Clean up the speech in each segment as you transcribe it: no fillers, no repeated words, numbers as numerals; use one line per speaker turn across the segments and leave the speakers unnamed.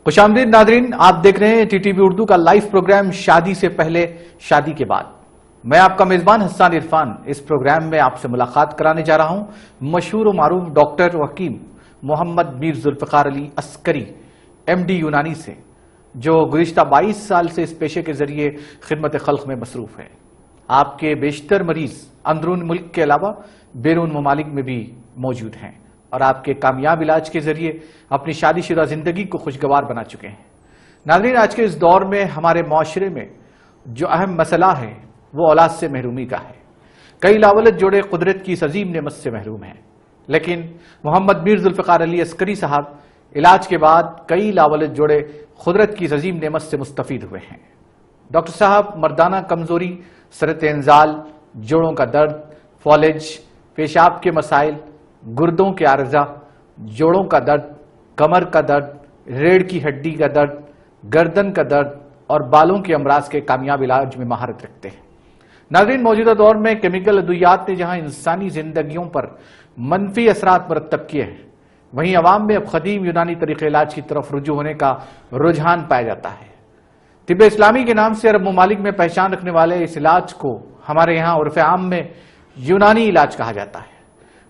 खुशामदीद Nadreen, आप देख रहे हैं टीटीवी उर्दू का लाइव प्रोग्राम शादी से पहले शादी के बाद। मैं आपका मेजबान हसन इरफान इस प्रोग्राम में आपसे मुलाकात कराने जा रहा हूं मशहूर व मारूफ डॉक्टर हकीम मोहम्मद मीर जुल्फिकार अली अस्करी MD यूनानी से, जो गुज़िश्ता 22 साल से इस पेशे के जरिए खिदमत खल्क में मसरूफ है। आपके बेशतर मरीज अंदरून मुल्क के अलावा बैरून ममालिक में भी मौजूद हैं और आपके कामयाब इलाज के जरिए अपनी शादीशुदा जिंदगी को खुशगवार बना चुके हैं। नाज़रीन, आज के इस दौर में हमारे माशरे में जो अहम मसला है वो औलाद से महरूमी का है। कई लावलद जोड़े कुदरत की इस अजीम नेमत से महरूम हैं, लेकिन मोहम्मद मीर जुल्फिकार अली अस्करी साहब इलाज के बाद कई लावलद जोड़े कुदरत की इस अजीम नेमत से मुस्तफीद हुए हैं। डॉक्टर साहब मर्दाना कमजोरी, सरत इंजाल, जोड़ों का दर्द, फॉलेज, पेशाब के मसाइल, गुर्दों के आर्जा, जोड़ों का दर्द, कमर का दर्द, रीढ़ की हड्डी का दर्द, गर्दन का दर्द और बालों के अमराज के कामयाब इलाज में महारत रखते हैं। नाज़रीन, मौजूदा दौर में केमिकल अद्वियात ने जहां इंसानी जिंदगियों पर मनफी असरात मरतब किए हैं, वहीं अवाम में अब कदीम यूनानी तरीके इलाज की तरफ रुजू होने का रुझान पाया जाता है। तिब्बे इस्लामी के नाम से अरब ममालिक में पहचान रखने वाले इस इलाज को हमारे यहाँ उर्फ आम में यूनानी इलाज कहा जाता है,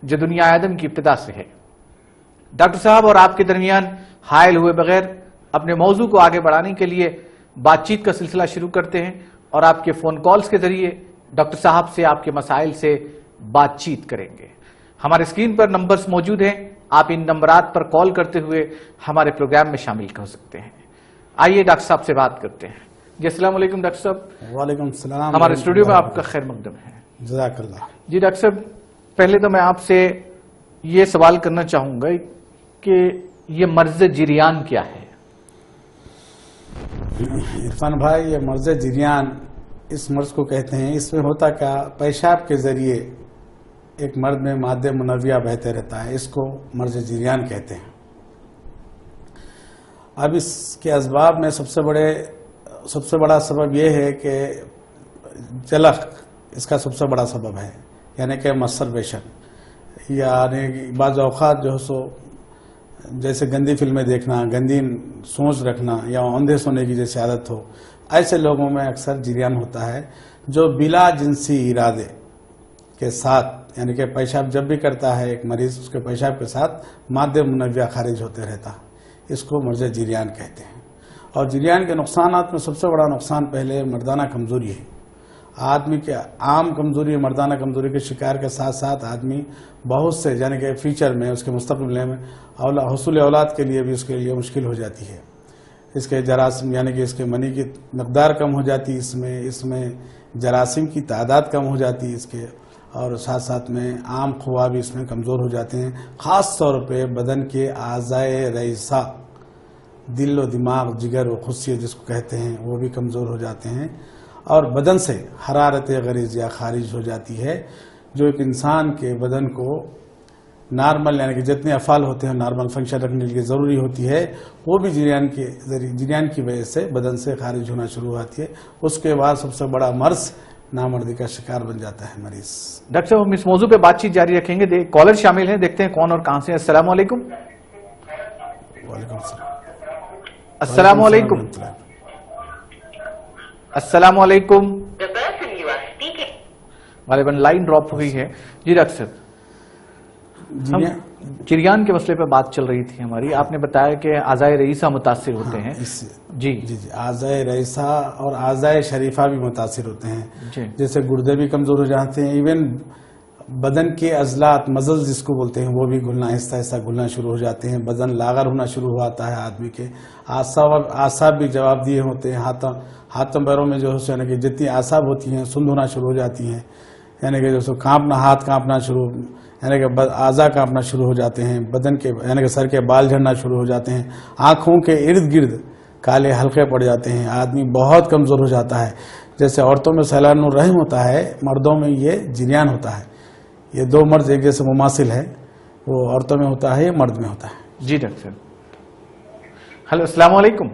जो दुनिया आदम की इब्तिदा से है। डॉक्टर साहब और आपके दरमियान हायल हुए बगैर अपने मौजू को आगे बढ़ाने के लिए बातचीत का सिलसिला शुरू करते हैं और आपके फोन कॉल्स के जरिए डॉक्टर साहब से आपके मसाइल से बातचीत करेंगे। हमारे स्क्रीन पर नंबर्स मौजूद हैं, आप इन नंबरात पर कॉल करते हुए हमारे प्रोग्राम में शामिल हो सकते हैं। आइए डॉक्टर साहब से बात करते हैं। जी अस्सलाम वालेकुम डॉक्टर साहब।
वालेकुम सलाम।
हमारे स्टूडियो में आपका खैर मकदम है।
जज़ाकल्लाह।
जी डॉक्टर साहब, पहले तो मैं आपसे ये सवाल करना चाहूंगा कि ये मर्ज जिरियान क्या है?
इरफान भाई, ये मर्ज जिरियान इस मर्ज को कहते हैं। इसमें होता क्या, पेशाब के जरिए एक मर्द में मादे मुनव्विया बहते रहता है, इसको मर्ज जिरियान कहते हैं। अब इसके असबाब में सबसे बड़ा सबब यह है कि जलक इसका सबसे बड़ा सबब है, यानी कि मस्टरबेशन, यानी बाज़ औक़ात जो सो जैसे गंदी फिल्में देखना, गंदी सोच रखना या अंधे सोने की जैसी आदत हो, ऐसे लोगों में अक्सर जिरियान होता है, जो बिला जिनसी इरादे के साथ, यानी कि पेशाब जब भी करता है एक मरीज, उसके पेशाब के साथ मादे मुनव्विया खारिज होते रहता, इसको मर्ज जिरियान कहते हैं। और जिरियान के नुकसानात में सबसे बड़ा नुकसान पहले मर्दाना कमजोरी है। आदमी के आम कमजोरी, मर्दाना कमजोरी के शिकार के साथ साथ आदमी बहुत से, यानी कि फ्यूचर में उसके मुस्तक़बिल में हुसूल औलाद के लिए भी उसके लिए मुश्किल हो जाती है। इसके जरासीम, यानी कि इसके मनी की मकदार कम हो जाती है, इसमें जरासीम की तादाद कम हो जाती है इसके, और साथ साथ में आम खुआ भी इसमें कमज़ोर हो जाते हैं। ख़ास तौर पे बदन के आज़ाए रईसा, दिल व दिमाग, जिगर व खुशियत जिसको कहते हैं, वो भी कमज़ोर हो जाते हैं और बदन से हरारत गरीज़िया खारिज हो जाती है, जो एक इंसान के बदन को नॉर्मल, यानी कि जितने अफ़ाल होते हैं नॉर्मल फंक्शन रखने के लिए ज़रूरी होती है, वो भी जिरियान की वजह से बदन से खारिज होना शुरू होती है। उसके बाद सबसे बड़ा मर्ज नामर्दी का शिकार बन जाता है मरीज।
डॉक्टर साहब, हम इस मौजू पे बातचीत जारी रखेंगे। कॉलर शामिल हैं, देखते हैं कौन और कहां से। अस्सलाम वालेकुम। अस्सलाम वालेकुम। अस्सलाम वालेकुम। वालेकुम, लाइन ड्रॉप हुई है। जी डॉक्टर साहब, जिरियान के मसले पर बात चल रही थी हमारी। आपने बताया कि आज़ाए रईसा मुतासिर होते हैं। जी जी,
आज़ाए रईसा और आज़ाए शरीफा भी मुतासिर होते हैं। जैसे गुर्दे भी कमजोर हो जाते हैं, इवन बदन के अजलात, मजल जिसको बोलते हैं, वो भी घुलना, आहिस्ता आहिस्ता घुलना शुरू हो जाते हैं। बदन लागर होना शुरू होता है आदमी के। आसाब भी जवाब दिए होते हैं। हाथों पैरों में जो है, यानी कि जितनी आसाब होती हैं सुंद होना शुरू हो जाती हैं, यानी कि जो कांपना, हाथ कांपना शुरू, यानी कि आज़ा कांपना शुरू हो जाते हैं। बदन के, यानी कि सर के बाल झड़ना शुरू हो जाते हैं। आँखों के इर्द गिर्द काले हल्के पड़ जाते हैं। आदमी बहुत कमज़ोर हो जाता है। जैसे औरतों में सैलानुर रहम होता है, मर्दों में ये जिरियान होता है। ये दो मर्ज एक जैसे मुमासिल है, वो औरतों में होता है, मर्द में होता है।
जी डॉक्टर साहब। हेलो, अस्सलाम वालेकुम।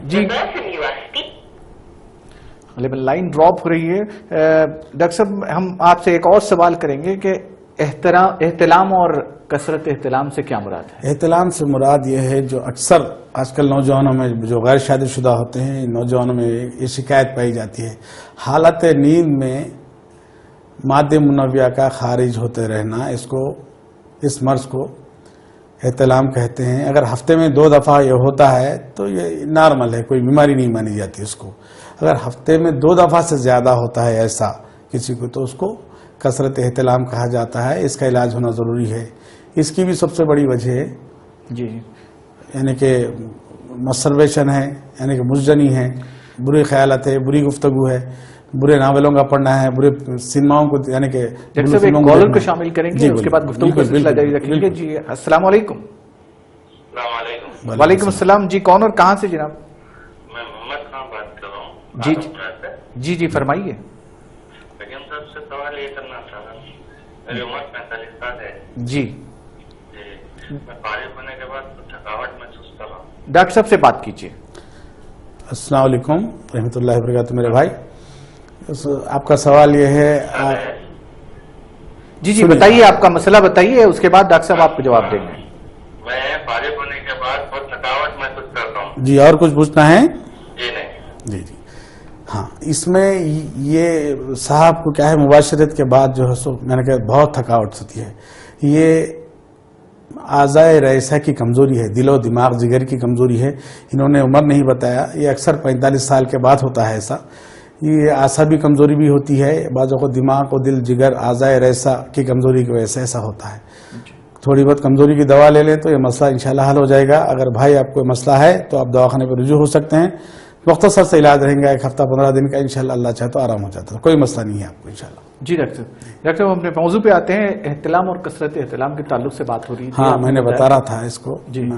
जी, लेकिन लाइन ड्रॉप हो रही है। डॉक्टर साहब, हम आपसे एक और सवाल करेंगे कि احتلام اور کثرت احتلام سے کیا مراد ہے؟
احتلام سے مراد یہ ہے جو اکثر آج کل نوجوانوں میں جو غیر شادی شدہ ہوتے ہیں، نوجوانوں میں یہ شکایت پائی جاتی ہے، حالت نیند میں مادہ منویہ کا خارج ہوتے رہنا، اس مرض کو احتلام کہتے ہیں۔ اگر ہفتے میں 2 دفعہ یہ ہوتا ہے تو یہ نارمل ہے، کوئی بیماری نہیں مانی جاتی اس کو۔ اگر ہفتے میں 2 دفعہ سے زیادہ ہوتا ہے ایسا کسی کو، تو اس کو کثرت احتلام کہا جاتا ہے۔ اس کا علاج ہونا ضروری ہے۔ اس کی بھی سب سے بڑی وجہ ہے
جی
یعنی کہ مسٹربیشن ہے، یعنی کہ مزجنی ہے، برے خیالات ہے، بری گفتگو ہے، برے ناولوں کا پڑھنا ہے، برے سنیماؤں کو یعنی کہ
ڈاکٹر صاحب ایک کالر کو شامل کریں گے، اس کے بعد گفتگو کا سلسلہ جاری رکھیں گے۔ جی السلام علیکم۔
السلام علیکم۔
وعلیکم السلام۔ جی کون اور کہاں سے جناب؟
میں محمد خان بات کر رہا ہوں۔
جی جی جی فرمائیے۔
لیکن صاحب سے سوال یہ کرنا تھا، میری عمر 45 سال ہے
جی
جی، میں فارغ ہونے کے بعد تھکاوٹ محسوس کر رہا ہوں۔
ڈاکٹر صاحب سے بات کیجیے۔
السلام علیکم رحمۃ اللہ وبرکاتہ۔ میرے بھائی آپ کا سوال یہ ہے،
جی جی بتائیے، آپ کا مسئلہ بتائیے، اس کے بعد ڈاکٹر صاحب آپ کو جواب دیں گے۔
میں فارغ ہونے کے بعد بہت تھکاوٹ محسوس کرتا ہوں۔
جی اور کچھ پوچھنا ہے؟
جی نہیں۔
جی جی ہاں، اس میں یہ صاحب کو کیا ہے، مباشرت کے بعد جو ہے سو میں نے کہا بہت تھکاوٹ ہوتی ہے۔ یہ اعضائے رئیسہ کی کمزوری ہے، دل و دماغ جگر کی کمزوری ہے۔ انہوں نے عمر نہیں بتایا، یہ اکثر 45 سال کے بعد ہوتا ہے ایسا۔ یہ اعصابی کمزوری بھی ہوتی ہے، بعضوں کو دماغ و دل جگر اعضائے رئیسہ کی کمزوری کی وجہ سے ایسا ہوتا ہے۔ تھوڑی بہت کمزوری کی دوا لے لیں تو یہ مسئلہ انشاءاللہ حل ہو جائے گا۔ اگر بھائی آپ کو مسئلہ ہے تو آپ دواخانے پہ رجوع ہو سکتے ہیں، مختصر سے علاج رہیں گا، 1 ہفتہ 15 دن کا، انشاءاللہ اللہ چاہے تو آرام ہو جاتا ہے، کوئی مسئلہ نہیں ہے آپ کو انشاءاللہ۔
جی ڈاکٹر صاحب ہم اپنے موضوع پہ آتے ہیں۔ احتلام اور کثرت احتلام کے تعلق سے بات ہو رہی تھی۔
ہاں میں نے بتا رہا تھا اس کو۔
جی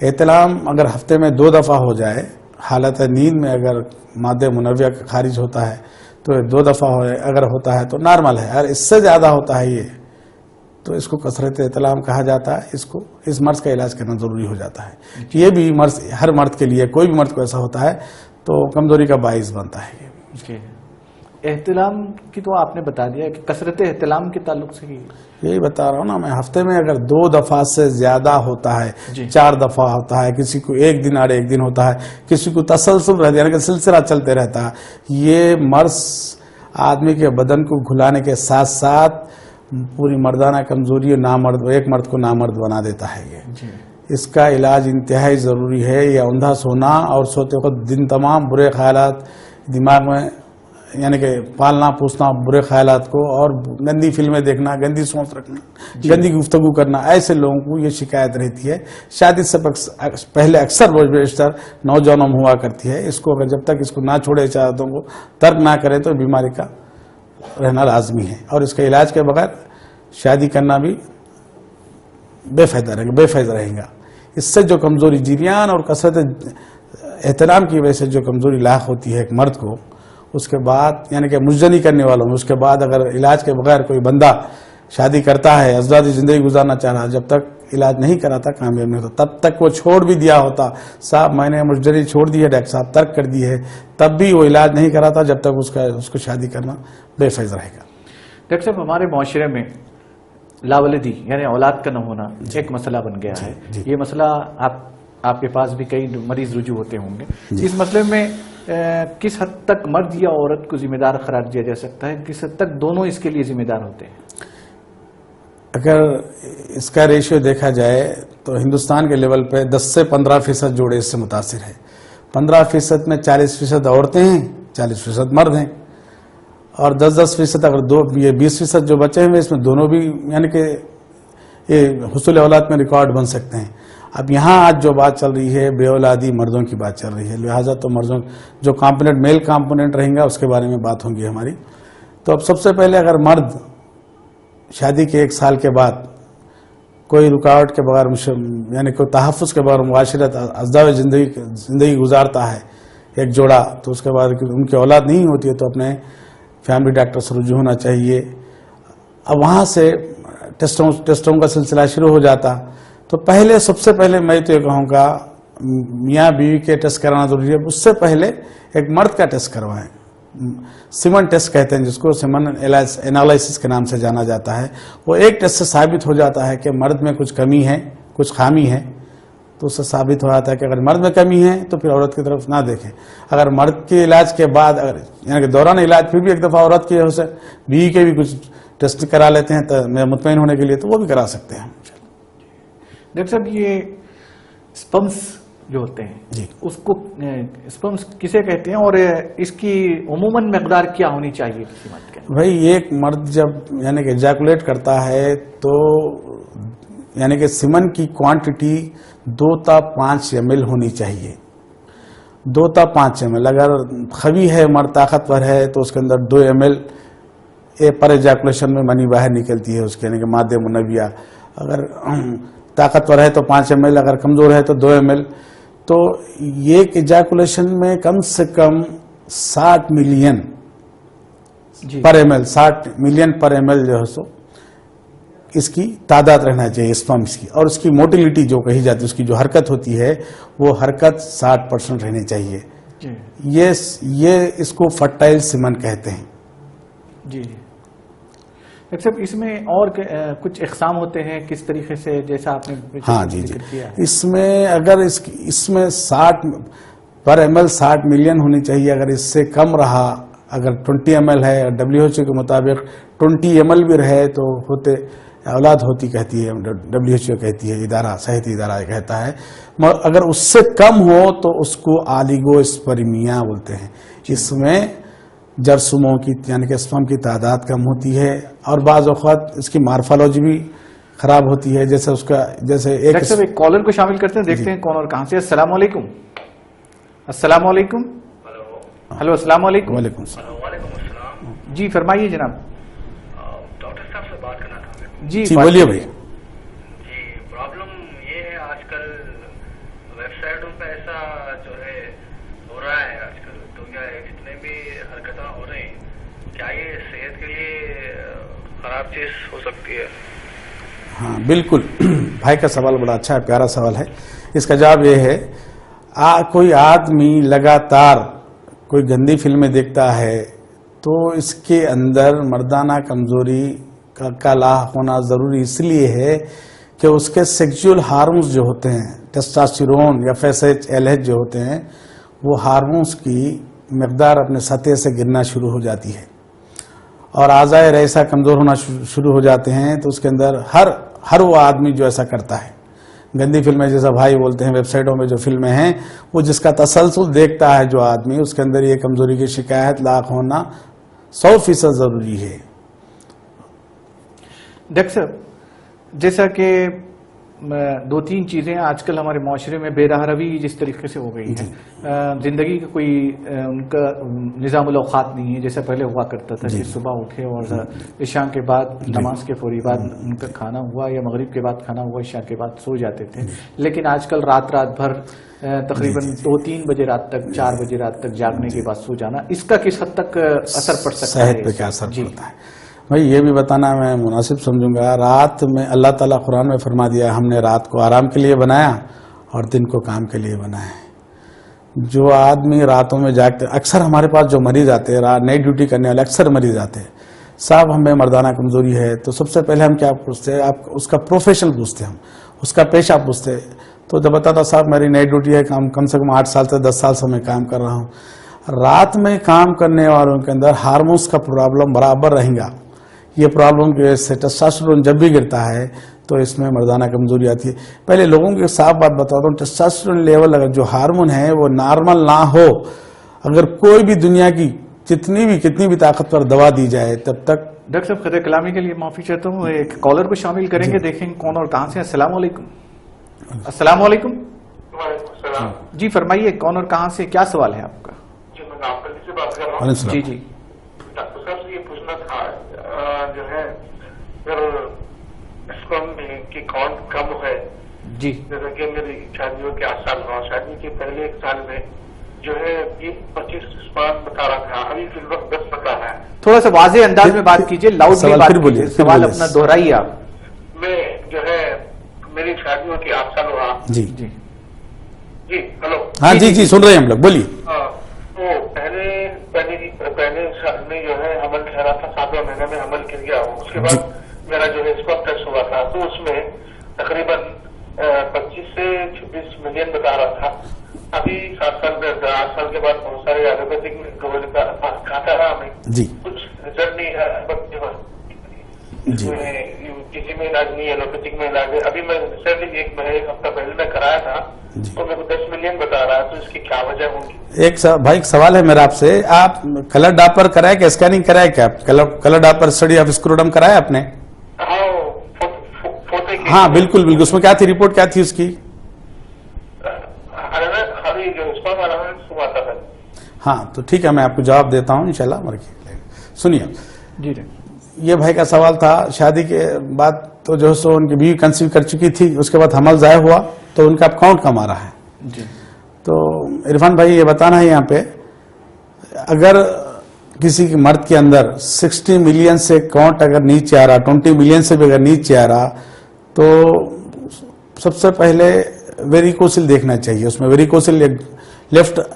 احتلام اگر ہفتے میں 2 دفعہ ہو جائے، حالت نیند میں اگر مادہ منویہ کا خارج ہوتا ہے تو 2 دفعہ اگر ہوتا ہے تو نارمل ہے۔ اگر اس سے زیادہ ہوتا ہے یہ تو اس کو کثرت احتلام کہا جاتا ہے۔ اس مرض کا علاج کرنا ضروری ہو جاتا ہے۔ یہ بھی مرض ہر مرد کے لیے، کوئی بھی مرد کو ایسا ہوتا ہے تو کمزوری کا باعث بنتا ہے یہ۔
جی احتلام کی تو آپ نے بتا دیا کہ کثرت احتلام کے تعلق سے ہی
یہی بتا رہا ہوں نا میں، ہفتے میں اگر 2 دفعہ سے زیادہ ہوتا ہے،
جی
4 دفعہ ہوتا ہے، کسی کو 1 دن اور 1 دن ہوتا ہے، کسی کو تسلسل رہتا ہے، یعنی کہ سلسلہ چلتے رہتا ہے، یہ مرض آدمی کے بدن کو گھلانے کے ساتھ ساتھ پوری مردانہ کمزوری ایک مرد کو نامرد بنا دیتا ہے یہ۔
جی
اس کا علاج انتہائی ضروری ہے۔ یہ اندھا سونا اور سوتے وقت دن تمام برے خیالات دماغ میں، یعنی کہ پالنا پوسنا برے خیالات کو، اور گندی فلمیں دیکھنا، گندی سوچ رکھنا، گندی گفتگو کرنا، ایسے لوگوں کو یہ شکایت رہتی ہے۔ شادی سے پہلے اکثر بیشتر نوجوانوں میں ہوا کرتی ہے۔ اس کو اگر جب تک اس کو نہ چھوڑے، چاہتوں کو ترک نہ کرے تو بیماری کا رہنا لازمی ہے، اور اس کے علاج کے بغیر شادی کرنا بھی بے فائدہ رہے گا۔ اس سے جو کمزوری جریان اور کثرت احترام کی وجہ سے جو کمزوری لاحق ہوتی ہے ایک مرد کو، اس کے بعد یعنی کہ مجزنی کرنے والوں میں، اس کے بعد اگر علاج کے بغیر کوئی بندہ شادی کرتا ہے، ازدواجی زندگی گزارنا چاہ رہا، جب تک علاج نہیں کراتا کامیاب نہیں ہوتا۔ تب تک وہ چھوڑ بھی دیا ہوتا، صاحب میں نے مجزنی چھوڑ دی ہے، ڈاکٹر صاحب ترک کر دی ہے، تب بھی وہ علاج نہیں کراتا جب تک اس کو شادی کرنا بے فائدہ رہے گا۔
ڈاکٹر صاحب ہمارے معاشرے میں لاولدی یعنی اولاد کا نہ ہونا ایک مسئلہ بن گیا ہے۔ یہ مسئلہ آپ کے پاس بھی کئی مریض رجوع ہوتے ہوں گے۔ اس مسئلے میں کس حد تک مرد یا عورت کو ذمہ دار قرار دیا جا سکتا ہے، کس حد تک دونوں اس کے لیے ذمہ دار ہوتے ہیں؟
اگر اس کا ریشیو دیکھا جائے تو ہندوستان کے لیول پہ 10 سے 15% جوڑے اس سے متاثر ہیں۔ 15% میں 40% عورتیں ہیں، 40% مرد ہیں، اور 10% اگر یہ 20% جو بچے ہیں اس میں دونوں بھی یعنی کہ یہ حصول اولاد میں ریکارڈ بن سکتے ہیں۔ اب یہاں آج جو بات چل رہی ہے بے اولادی مردوں کی بات چل رہی ہے، لہٰذا تو مردوں جو کمپوننٹ میل کمپوننٹ رہیں گا اس کے بارے میں بات ہوگی ہماری۔ تو اب سب سے پہلے اگر مرد شادی کے 1 سال کے بعد کوئی رکاوٹ کے بغیر یعنی کوئی تحفظ کے بغیر معاشرت ازدواج زندگی گزارتا ہے ایک جوڑا، تو اس کے بعد ان کی اولاد نہیں ہوتی ہے تو اپنے فیملی ڈاکٹر سے رجوع ہونا چاہیے۔ اب وہاں سے ٹیسٹوں کا سلسلہ شروع ہو جاتا، تو سب سے پہلے میں تو یہ کہوں گا میاں بیوی کے ٹیسٹ کرانا ضروری ہے، اس سے پہلے ایک مرد کا ٹیسٹ کروائیں۔ सीमन टेस्ट कहते हैं, जिसको सीमन एनालिसिस के नाम से जाना जाता है, वो एक टेस्ट से साबित हो जाता है कि मर्द में कुछ कमी है, कुछ खामी है, तो उससे साबित हो जाता है कि अगर मर्द में कमी है तो फिर औरत की तरफ ना देखें। अगर मर्द के इलाज के बाद, अगर यानी कि दौरान इलाज फिर भी एक दफ़ा औरत की से बीवी के भी कुछ टेस्ट करा लेते हैं तो मुतमईन होने के लिए, तो वो भी करा सकते हैं।
डॉक्टर साहब, ये स्पर्म्स जो होते हैं
जी,
उसको स्पर्म्स किसे कहते हैं और इसकी उमूमन मकदार क्या होनी चाहिए किसी मर्द के?
भाई एक मर्द जब यानी कि एजैकुलेट करता है तो यानी कि सीमन की क्वांटिटी 2 से 5 ml होनी चाहिए। 2 से 5 ml। अगर खवी है मर्द, ताकतवर है, तो उसके अंदर 2 ml पर एजैकुलेशन में मनी बाहर निकलती है उसके, यानी कि मादे मुनव्विया। अगर ताकतवर है तो 5 ml, अगर कमजोर है तो 2 ml। तो ये एजैकुलेशन में कम से कम 60 मिलियन
जी
पर ml, 60 मिलियन पर ml जो है सो इसकी तादाद रहना चाहिए स्पर्म्स की। और उसकी मोटिलिटी जो कही जाती है, उसकी जो हरकत होती है, वो हरकत 60% रहनी चाहिए।
जी
ये इसको फर्टाइल सीमन कहते हैं।
जी डॉक्टर साहब, इसमें और कुछ इकसाम होते हैं किस तरीके से, जैसा आपने
हाँ जी
जिक्र किया?
इसमें अगर इसमें 60 पर ml 60 मिलियन होनी चाहिए। अगर इससे कम रहा, अगर 20 ml है, WHO के मुताबिक 20 ml भी रहे तो होते औलाद होती कहती है, WHO कहती है, इदारा सेहत इदारा कहता है। मगर अगर उससे कम हो तो उसको ऑलिगोस्पर्मिया बोलते हैं। इसमें जरसुमों की यानी कि स्पर्म की तादाद कम होती है और बाज़ औक़ात इसकी मार्फोलॉजी भी खराब होती है। जैसे उसका एक
कॉलर को शामिल करते हैं, देखते हैं कौन और कहां से। अस्सलाम वालेकुम। अस्सलाम वालेकुम। हेलो, अस्सलाम वालेकुम।
वालेकुम
वालेकुम अस्सलाम।
जी फरमाइए जनाब।
डॉक्टर साहब से बात करना था मेरे
जी
जी बोलिए भाई।
जी, प्रॉब्लम ये है आजकल वेबसाइटों पे ऐसा जो है हो रहा है आजकल, तो क्या जितने भी हरकतें हो रही हैं, क्या ये सेहत के लिए खराब चीज हो सकती है?
हाँ बिल्कुल, भाई का सवाल बड़ा अच्छा है, प्यारा सवाल है। इसका जवाब ये है, कोई आदमी लगातार कोई गंदी फिल्में देखता है तो इसके अंदर मर्दाना कमजोरी का लाभ होना जरूरी इसलिए है कि उसके सेक्सुअल हार्मोन्स जो होते हैं, टेस्टोस्टेरोन या FSH, LH जो होते हैं, वो हार्मोन्स की मकदार अपने सतह से गिरना शुरू हो जाती है और आज़ाए रईसा कमजोर होना शुरू हो जाते हैं। तो उसके अंदर हर वो आदमी जो ऐसा करता है, गंदी फिल्में जैसा भाई बोलते हैं, वेबसाइटों में जो फिल्में हैं, वो जिसका तसलसल देखता है जो आदमी, उसके अंदर ये कमजोरी की शिकायत लाख होना 100% जरूरी है।
डॉक्टर साहब, जैसा कि 2-3 चीजें आजकल हमारे माशरे में बेरहरवी जिस तरीके से हो गई है, जिंदगी का कोई उनका निज़ामुल औक़ात नहीं है जैसा पहले हुआ करता था कि सुबह उठे और इशा के बाद नमाज के फौरी बाद उनका खाना हुआ या मगरिब के बाद खाना हुआ, इशा के बाद सो जाते थे। लेकिन आजकल रात भर तकरीबन 2-3 बजे रात तक, 4 बजे रात तक जागने के बाद सो जाना, इसका किस हद तक असर पड़ सकता है?
सेहत पे क्या असर पड़ता है? भाई ये भी बताना मैं मुनासिब समझूंगा। रात में अल्लाह ताला कुरान में फरमा दिया, हमने रात को आराम के लिए बनाया और दिन को काम के लिए बनाया है। जो आदमी रातों में जागते, अक्सर हमारे पास जो मरीज आते हैं, नाइट ड्यूटी करने वाले अक्सर मरीज आते हैं, साहब हमें मर्दाना कमजोरी है, तो सबसे पहले हम क्या पूछते हैं, आप उसका प्रोफेशन पूछते हैं, हम उसका पेशा पूछते हैं। तो जब बताता साहब मेरी नाइट ड्यूटी है, कम से कम 8 साल से 10 साल से मैं काम कर रहा हूँ। रात में काम करने वालों के अंदर हार्मोन्स का प्रॉब्लम बराबर रहेगा। ये प्रॉब्लम की वजह से टेस्टोस्टेरोन जब भी गिरता है तो इसमें मर्दाना कमजोरी आती है। पहले लोगों की साफ बात बताता हूँ, टेस्टोस्टेरोन लेवल अगर जो हार्मोन है वो नॉर्मल ना हो, अगर कोई भी दुनिया की कितनी भी ताकतवर दवा दी जाए तब तक।
डॉक्टर साहब, खैर कलामी के लिए माफी चाहता हूँ, एक कॉलर को शामिल करेंगे, देखेंगे कौन और कहां से। अस्सलाम वालेकुम। अस्सलाम वालेकुम। जी फरमाइए, कौन और कहां से, क्या सवाल है आपका?
जी, मैं नामपल्ली से बात कर रहा हूँ।
जी जी
डॉक्टर साहब से ये पूछना था, जो है अगर स्पर्म की काउंट कम है,
जी,
जैसे कि मेरी शादियों के 8 साल हुआ, शादी के पहले 1 साल में जो है 20-25 स्पर्म बता रहा था, अभी फिर वक्त 10 बता रहा है।
थोड़ा सा वाज़ेह अंदाज में बात कीजिए, लाउड में बात कीजिए, सवाल अपना दोहराइए आप।
मैं जो है मेरी शादियों के 8 साल हुआ।
जी
जी
जी, हेलो।
हाँ जी सुन रहे हैं हम लोग, बोलिए।
तो पहले कह रहा था 7वें महीने में अमल कर गया हूँ। उसके बाद मेरा जो है स्पर्म टेस्ट हुआ था तो उसमें तकरीबन 25 से 26 मिलियन बता रहा था। अभी 8 साल के बाद बहुत सारे एलोपैथिक खाता रहा हमें
जी
कुछ रिजल्ट नहीं है।
जी
किसी में इलाज नहीं, एलोपैथिक में इलाज है। अभी मैं रिसेंटली एक हफ्ता पहले मैं कराया था तो मेरे को 10 मिलियन बता रहा है, तो इसकी क्या वजह होगी?
भाई एक सवाल है मेरा आपसे, आप कलर डापर कराया क्या, स्कैनिंग कराया क्या, कलर डापर स्टडी ऑफ स्क्रोटम कराया आपने?
हाँ फोटे की।
हाँ बिल्कुल बिल्कुल, उसमें क्या थी, रिपोर्ट क्या थी उसकी?
हरी जो स्पर्म हुआ था।
हाँ तो ठीक है, मैं आपको जवाब देता हूँ इंशाल्लाह। सुनिए
जी
ये भाई का सवाल था, शादी के बाद तो जो सो उनकी बीवी कंसीव कर चुकी थी, उसके बाद हमल ज़ाया हुआ तो उनका काउंट कम आ रहा है
जी।
तो इरफान भाई ये बताना है यहाँ पे, अगर किसी के मर्द के अंदर 60 मिलियन से काउंट अगर नीचे आ रहा, 20 मिलियन से भी अगर नीचे आ रहा, तो सबसे पहले वेरिकोसिल देखना चाहिए। उसमें वेरिकोसिल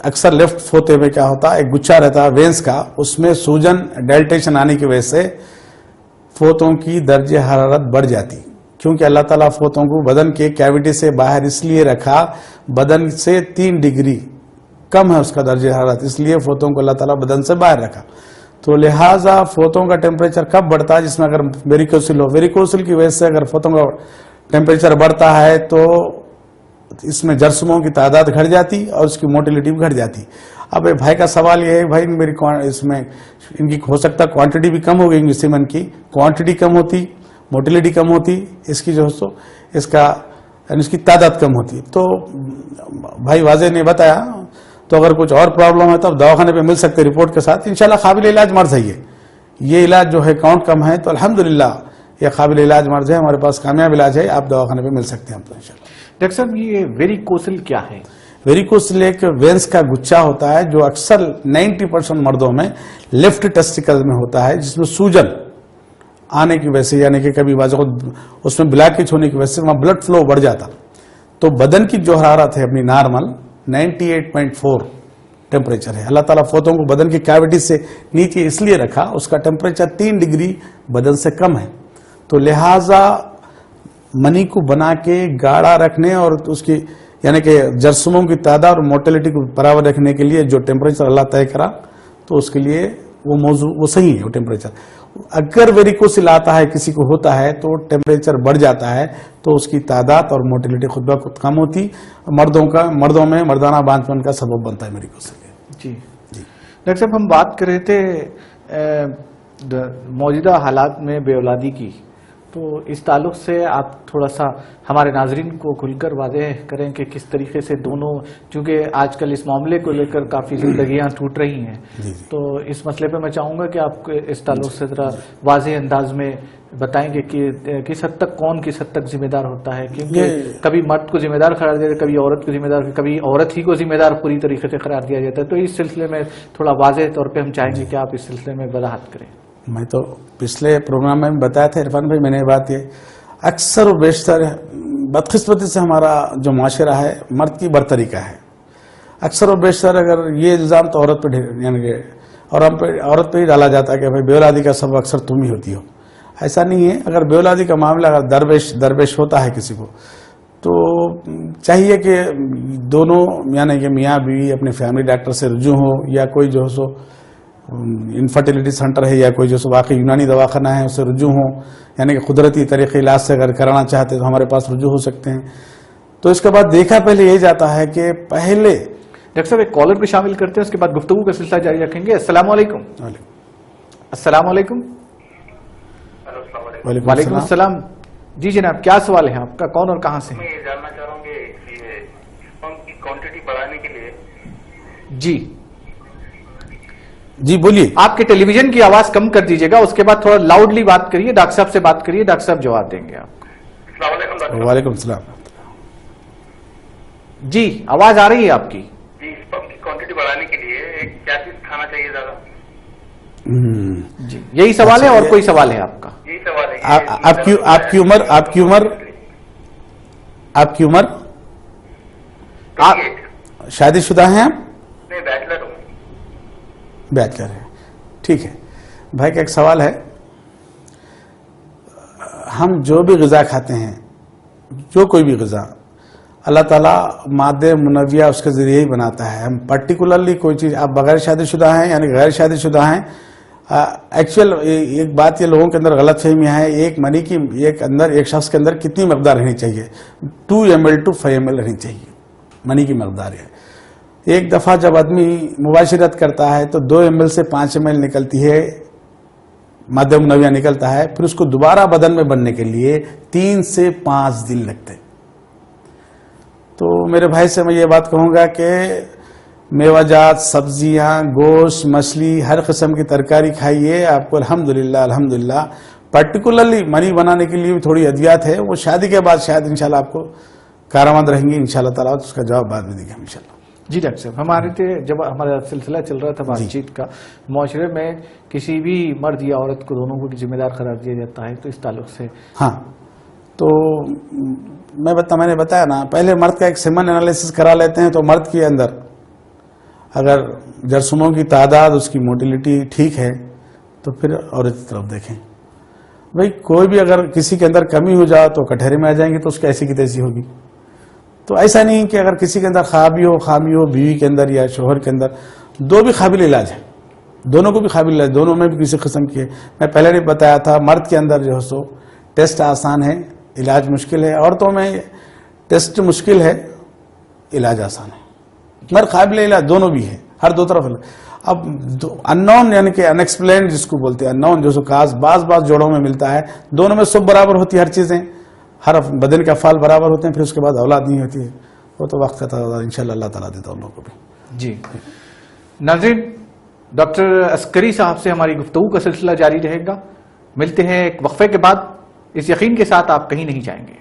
अक्सर लेफ्ट फोते में क्या होता है, एक गुच्छा रहता है वेंस का, उसमें सूजन डायलेटेशन आने की वजह से फोतों की दर्जे हरारत बढ़ जाती, क्योंकि अल्लाह ताला फोतों को बदन के कैविटी से बाहर इसलिए रखा, बदन से 3 डिग्री कम है उसका दर्जे हरारत, इसलिए फोतों को अल्लाह ताला बदन से बाहर रखा। तो लिहाजा फोतों का टेम्परेचर कब बढ़ता है, जिसमें अगर वेरिकोसिल हो, वेरिकोसिल की वजह से अगर फोतों का टेम्परेचर बढ़ता है तो इसमें जर्समों की तादाद घट जाती और उसकी मोटिलिटी भी घट जाती। अब भाई का सवाल यह है, भाई मेरी इसमें इनकी हो सकता है क्वांटिटी भी कम हो गई, सीमन की क्वांटिटी कम होती, मोटिलिटी कम होती, इसकी जो है इसकी तादाद कम होती। तो भाई वाजे ने बताया, तो अगर कुछ और प्रॉब्लम है तो आप दवाखाने पे मिल सकते रिपोर्ट के साथ, इंशाल्लाह काबिल इलाज मर्ज है। ये इलाज जो है काउंट कम है तो अल्हम्दुलिल्लाह ये काबिल इलाज मर्ज है, हमारे पास कामयाब इलाज है, आप दवाखाने पे मिल सकते हैं हम तो इंशाल्लाह।
डॉक्टर साहब ये वेरिकोसिल क्या है?
वेरिकोसिल एक वेंस का गुच्छा होता है जो अक्सर 90% मर्दों में लेफ्ट टेस्टिकल में होता है, जिसमें सूजन आने की वजह से, यानी कि कभी बाजू उसमें ब्लॉकेज होने की वजह से वहां ब्लड फ्लो बढ़ जाता, तो बदन की जो हरारत है अपनी नॉर्मल 98.4 टेम्परेचर है। अल्लाह ताला फोतों को बदन की कैविटी से नीचे इसलिए रखा, उसका टेम्परेचर 3 डिग्री बदन से कम है। तो लिहाजा मनी को बना के गाढ़ा रखने और उसकी यानी कि जर्समों की तादाद और मोर्टेलिटी को बराबर रखने के लिए जो टेम्परेचर अल्लाह तय करा, तो उसके लिए वो सही है वो टेम्परेचर। अगर वेरिकोसिल आता है, किसी को होता है तो टेम्परेचर बढ़ जाता है तो उसकी तादाद और मोर्टेलिटी खुद ब खुद कम होती, मर्दों में मर्दाना बांझपन का सबब बनता है वेरिकोसिल।
जी जी डॉक्टर साहब, हम बात कर रहे थे मौजूदा हालात में बेऔलादी की, तो इस ताल्लुक से आप थोड़ा सा हमारे नाजरीन को खुलकर वाज़ेह करें कि किस तरीके से दोनों, चूंकि आजकल इस मामले को लेकर काफ़ी जिंदगियां टूट रही हैं, तो इस मसले पे मैं चाहूँगा कि आप इस ताल्लुक से ज़रा वाज़ेह अंदाज में बताएंगे कि किस हद तक कौन किस हद तक जिम्मेदार होता है, क्योंकि कभी मर्द को जिम्मेदार करार दिया जाता है, कभी औरत को जिम्मेदार, कभी औरत ही को जिम्मेदार पूरी तरीके से करार दिया जाता है। तो इस सिलसिले में थोड़ा वाज़ेह तौर पर हम चाहेंगे कि आप इस सिलसिले में वजाहत करें।
मैं तो पिछले प्रोग्राम में बताया था इरफान भाई, मैंने बात ये अक्सर और बेशतर बदकिस्मती से हमारा जो माशरा है मर्द की बरतरी का है। अक्सर और बेशतर अगर ये इल्ज़ाम तो औरत पे यानी कि औरत पे ही डाला जाता है कि भाई बेऔलादी का सबब अक्सर तुम ही होती हो। ऐसा नहीं है। अगर बेऔलादी का मामला अगर दरपेश होता है किसी को, तो चाहिए कि दोनों यानी कि मियाँ बीवी अपने फैमिली डॉक्टर से रुजू हो, या कोई जो सो इनफर्टिलिटी सेंटर है या कोई जो वाकई यूनानी दवाखाना है उससे रुजू हो, यानी कि कुदरती तरीके इलाज से अगर कराना चाहते तो हमारे पास रुजू हो सकते हैं। तो इसके बाद देखा पहले यही जाता है कि पहले
डॉक्टर साहब एक कॉलर भी शामिल करते हैं, उसके बाद गुफ्तगू का सिलसिला जारी रखेंगे। अस्सलाम वालेकुम। अस्सलाम वालेकुम। वालेकुम अस्सलाम। जी जनाब, क्या सवाल है आपका, कौन और कहाँ से?
मैं ये जानना चाह रहा हूँ कि स्पर्म की क्वांटिटी बढ़ाने के लिए।
जी बोलिए।
आपके टेलीविजन की आवाज कम कर दीजिएगा, उसके बाद थोड़ा लाउडली बात करिए, डॉक्टर साहब से बात करिए, डॉक्टर साहब जवाब देंगे आपको।
वालेकुम सलाम।
जी आवाज आ रही है आपकी।
जी, स्पर्म की क्वांटिटी बढ़ाने के लिए क्या चीज खाना चाहिए ज्यादा?
जी यही सवाल है और कोई सवाल है आपका?
यही सवाल है।
आपकी उम्र शादीशुदा हैं आप?
नहीं, बैचलर हूँ।
बैचलर है, ठीक है। بھائی کا ایک سوال ہے، ہم جو بھی غذا کھاتے ہیں، جو کوئی بھی غذا، اللہ تعالیٰ مادے منویہ اس کے ذریعے ہی بناتا ہے. ہم پرٹیکولرلی کوئی چیز، آپ بغیر شادی شدہ ہیں یعنی غیر شادی شدہ ہیں، ایکچوئل ایک بات یہ لوگوں کے اندر غلط فہمیاں ہے، ایک منی کی ایک شخص کے اندر کتنی مقدار رہنی چاہیے؟ 2 ml to 5 ml رہنی چاہیے منی کی مقدار ہے. ایک دفعہ جب آدمی مباشرت کرتا ہے تو 2 ml سے 5 ml نکلتی ہے، مادہ منویہ نکلتا ہے، پھر اس کو دوبارہ بدن میں بننے کے لیے 3 سے 5 دن لگتے. تو میرے بھائی سے میں یہ بات کہوں گا کہ میوہ جات، سبزیاں، گوشت، مچھلی، ہر قسم کی ترکاری کھائیے، آپ کو الحمدللہ پرٹیکولرلی منی بنانے کے لیے بھی تھوڑی ادویات ہے، وہ شادی کے بعد شاید انشاءاللہ آپ کو کارآمد رہیں گی انشاءاللہ تعالیٰ. اس کا جواب بعد میں دیں گے انشاءاللہ.
جی ڈاکٹر صاحب، جب ہمارا سلسلہ چل رہا تھا بات چیت کا، معاشرے میں کسی بھی مرد یا عورت کو دونوں کو ذمہ دار قرار دیا جاتا ہے، تو اس تعلق سے
ہاں، تو میں نے بتایا نا، پہلے مرد کا ایک سیمن انالیسس کرا لیتے ہیں، تو مرد کے اندر اگر جرثوموں کی تعداد، اس کی موٹیلٹی ٹھیک ہے تو پھر عورت کی طرف دیکھیں. بھائی کوئی بھی اگر کسی کے اندر کمی ہو جائے تو کٹہرے میں آ جائیں گے، تو اس کی ایسی کی تیسی ہوگی. تو ایسا نہیں کہ اگر کسی کے اندر خامی ہو بیوی کے اندر یا شوہر کے اندر، دو بھی قابل علاج ہے، دونوں کو بھی قابل علاج، دونوں میں بھی کسی قسم کی ہے. میں پہلے نہیں بتایا تھا، مرد کے اندر جو ہے سو ٹیسٹ آسان ہے، علاج مشکل ہے. عورتوں میں ٹیسٹ مشکل ہے، علاج آسان ہے. مرد قابل علاج دونوں بھی ہے، ہر دو طرف. اب ان نون یعنی کہ ان ایکسپلینڈ جس کو بولتے ہیں، ان نون جو سو بعض جوڑوں میں ملتا ہے، دونوں میں سب برابر ہوتی ہے، ہر چیزیں، ہر بدن کے افعال برابر ہوتے ہیں، پھر اس کے بعد اولاد نہیں ہوتی ہے. وہ تو وقت کا تقاضا ہے، انشاءاللہ اللہ تعالیٰ دیتا ہے ان لوگوں کو بھی.
جی ناظرین، ڈاکٹر عسکری صاحب سے ہماری گفتگو کا سلسلہ جاری رہے گا. ملتے ہیں ایک وقفے کے بعد، اس یقین کے ساتھ آپ کہیں نہیں جائیں گے.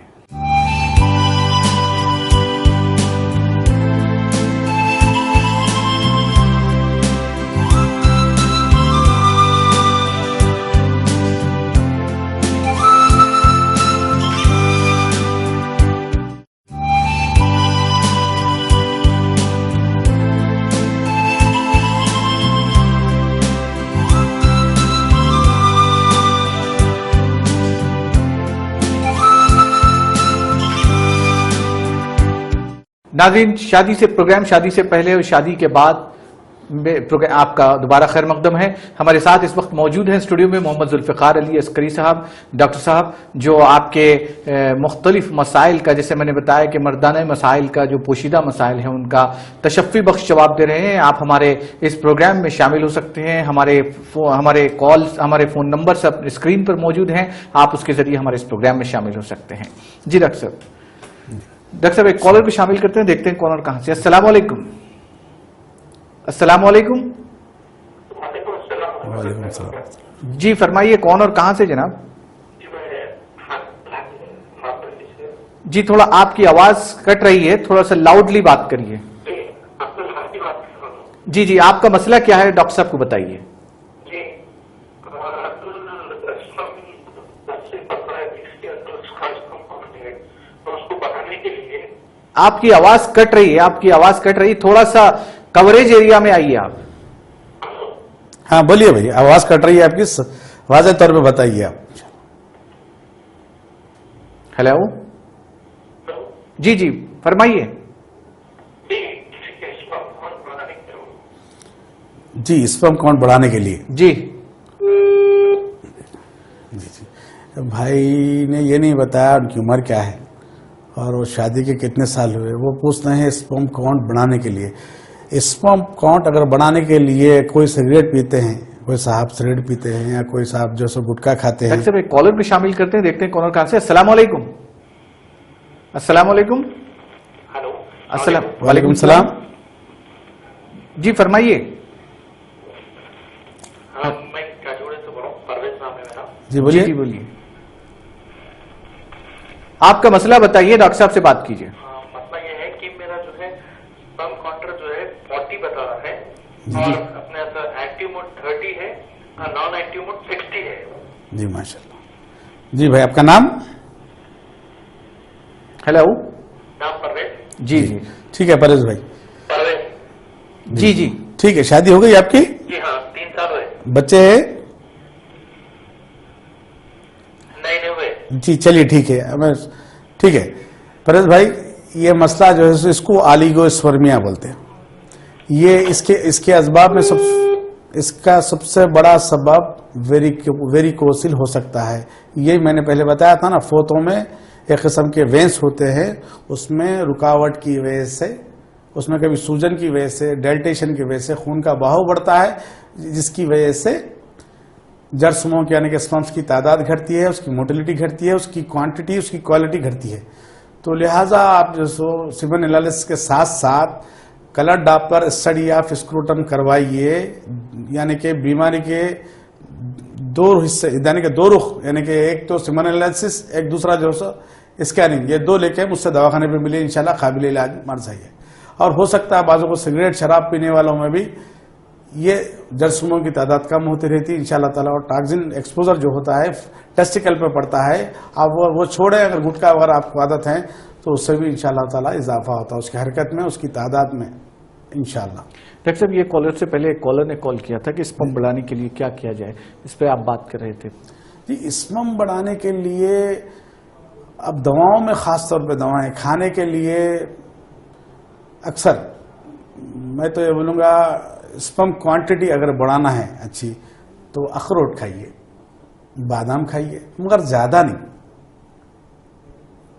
ناظرین، شادی سے پہلے اور شادی کے بعد آپ کا دوبارہ خیر مقدم ہے. ہمارے ساتھ اس وقت موجود ہیں اسٹوڈیو میں محمد ذوالفقار علی عسکری صاحب، ڈاکٹر صاحب، جو آپ کے مختلف مسائل کا، جیسے میں نے بتایا کہ مردانہ مسائل کا جو پوشیدہ مسائل ہیں ان کا تشفی بخش جواب دے رہے ہیں. آپ ہمارے اس پروگرام میں شامل ہو سکتے ہیں. ہمارے کالز، ہمارے فون نمبر سب اسکرین پر موجود ہیں، آپ اس کے ذریعے ہمارے اس پروگرام میں شامل ہو سکتے ہیں. جی ڈاکٹر صاحب، ایک کالر کو شامل کرتے ہیں، دیکھتے ہیں کالر کہاں سے. السلام علیکم. السلام علیکم.
وعلیکم السلام.
جی فرمائیے، کون اور کہاں سے جناب؟ جی تھوڑا آپ کی آواز کٹ رہی ہے، تھوڑا سا لاؤڈلی بات کریے. جی آپ کا مسئلہ کیا ہے ڈاکٹر صاحب کو بتائیے. آپ کی آواز کٹ رہی ہے، تھوڑا سا کوریج ایریا میں آئیے آپ.
ہاں بولیے بھائی، آواز کٹ رہی ہے آپ کی، واضح طور پہ بتائیے آپ.
ہیلو، جی فرمائیے.
جی اسپرم کاؤنٹ بڑھانے کے لیے
جی
بھائی نے یہ نہیں بتایا ان کی عمر کیا ہے اور وہ شادی کے کتنے سال ہوئے. وہ پوچھتے ہیں اسپرم کاؤنٹ بڑھانے کے لیے. اسپرم کاؤنٹ اگر بڑھانے کے لیے کوئی سگریٹ پیتے ہیں، کوئی صاحب سگریٹ پیتے ہیں، یا کوئی صاحب جو سو گٹکا کھاتے ہیں.
ڈاکٹر صاحب ایک کالر بھی شامل کرتے ہیں، دیکھتے ہیں کالر کہاں سے. السلام علیکم. السلام علیکم.
ہلو.
السلام.
وعلیکم السلام.
جی فرمائیے.
ہاں میں کاجوڑے سے بول رہا ہوں، پرویز نام ہے میرا.
جی بولیے.
جی بولیے، آپ کا مسئلہ بتائیے، ڈاکٹر صاحب سے بات کیجیے.
مسئلہ یہ ہے کہ میرا جو ہے اسپرم کاؤنٹر جو ہے 40 بتا رہا ہے، اور اپنے ایکٹیو موڈ 30 ہے، نان ایکٹیو موڈ 60 ہے.
جی ماشاء اللہ. جی بھائی آپ کا نام؟
ہیلو.
نام پرویز.
جی
ٹھیک ہے پرویز بھائی.
پرویز.
جی
ٹھیک ہے. شادی ہو گئی آپ کی؟
جی ہاں 3 سال ہوئے.
بچے ہیں؟ جی چلیے ٹھیک ہے، ٹھیک ہے پریز بھائی، یہ مسئلہ جو ہے اس کو آلیگوسپرمیا بولتے ہیں. یہ اس کے اسباب میں اس کا سب سے بڑا سبب ویریکوسل ہو سکتا ہے. یہ میں نے پہلے بتایا تھا نا، فوتوں میں ایک قسم کے وینس ہوتے ہیں، اس میں رکاوٹ کی وجہ سے، اس میں کبھی سوجن کی وجہ سے، ڈیلٹیشن کی وجہ سے خون کا بہاؤ بڑھتا ہے، جس کی وجہ سے جرثوموں کی یعنی کہ اسپمس کی تعداد گھٹتی ہے، اس کی موٹیلٹی گھٹتی ہے، اس کی کوانٹٹی، اس کی کوالٹی گھٹتی ہے. تو لہٰذا آپ جو سو سیمن انالیسس کے ساتھ ساتھ کلر ڈاپلر اسٹڈی آف اسکروٹم کروائیے، یعنی کہ بیماری کے دو حصے، یعنی کہ دو رخ، یعنی کہ ایک تو سیمن انالیسس، ایک دوسرا جو سو اسکیننگ، یہ دو لے کے مجھ سے دواخانے پہ ملے، انشاءاللہ قابل علاج مرض ہے. اور ہو سکتا ہے بعضوں کو سگریٹ شراب پینے والوں میں بھی یہ جرثوموں کی تعداد کم ہوتی رہتی ہے انشاءاللہ تعالیٰ. اور ٹاکسن ایکسپوزر جو ہوتا ہے ٹیسٹیکل پہ پڑتا ہے، آپ وہ چھوڑیں، اگر گٹکا وغیرہ آپ کو عادت ہے تو اس سے بھی انشاءاللہ تعالیٰ اضافہ ہوتا ہے اس کی حرکت میں، اس کی تعداد میں انشاءاللہ.
ڈاکٹر صاحب، یہ کالر سے پہلے ایک کالر نے کال کیا تھا کہ اسپم بڑھانے کے لیے کیا کیا جائے، اس پہ آپ بات کر رہے تھے.
جی اسپم بڑھانے کے لیے اب دواؤں میں خاص طور پہ دوائیں کھانے کے لیے اکثر میں تو یہ بولوں گا اسپم کوانٹٹی اگر بڑھانا ہے اچھی تو اخروٹ کھائیے، بادام کھائیے، مگر زیادہ نہیں،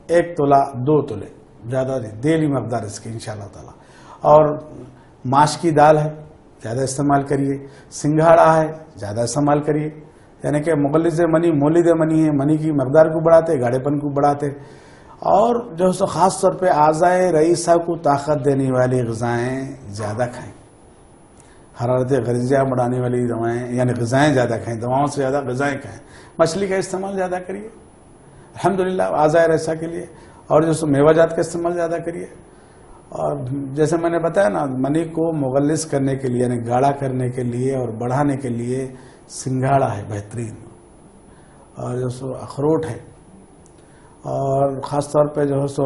1 تولہ 2 تولے، زیادہ نہیں، ڈیلی مقدار اس کی انشاءاللہ تعالی. اور ماش کی دال ہے زیادہ استعمال کریے، سنگھاڑا ہے زیادہ استعمال کریے، یعنی کہ مغلظ منی مولد منی ہے، منی کی مقدار کو بڑھاتے، گاڑے پن کو بڑھاتے. اور جو سو خاص طور پہ اعضائے رئیسہ کو طاقت دینے والی غذائیں زیادہ کھائیں، حرارت غریزہ بڑھانے والی دوائیں یعنی غذائیں زیادہ کھائیں، دواؤں سے زیادہ غذائیں کھائیں. مچھلی کا استعمال زیادہ کریے الحمدللہ اعضائے رئیسہ کے لیے، اور جو سو میوہ جات کا استعمال زیادہ کریے. اور جیسے میں نے بتایا نا، منی کو مغلظ کرنے کے لیے یعنی گاڑھا کرنے کے لیے اور بڑھانے کے لیے سنگھاڑا ہے بہترین، اور جو سو اخروٹ ہے، اور خاص طور پہ جو ہے سو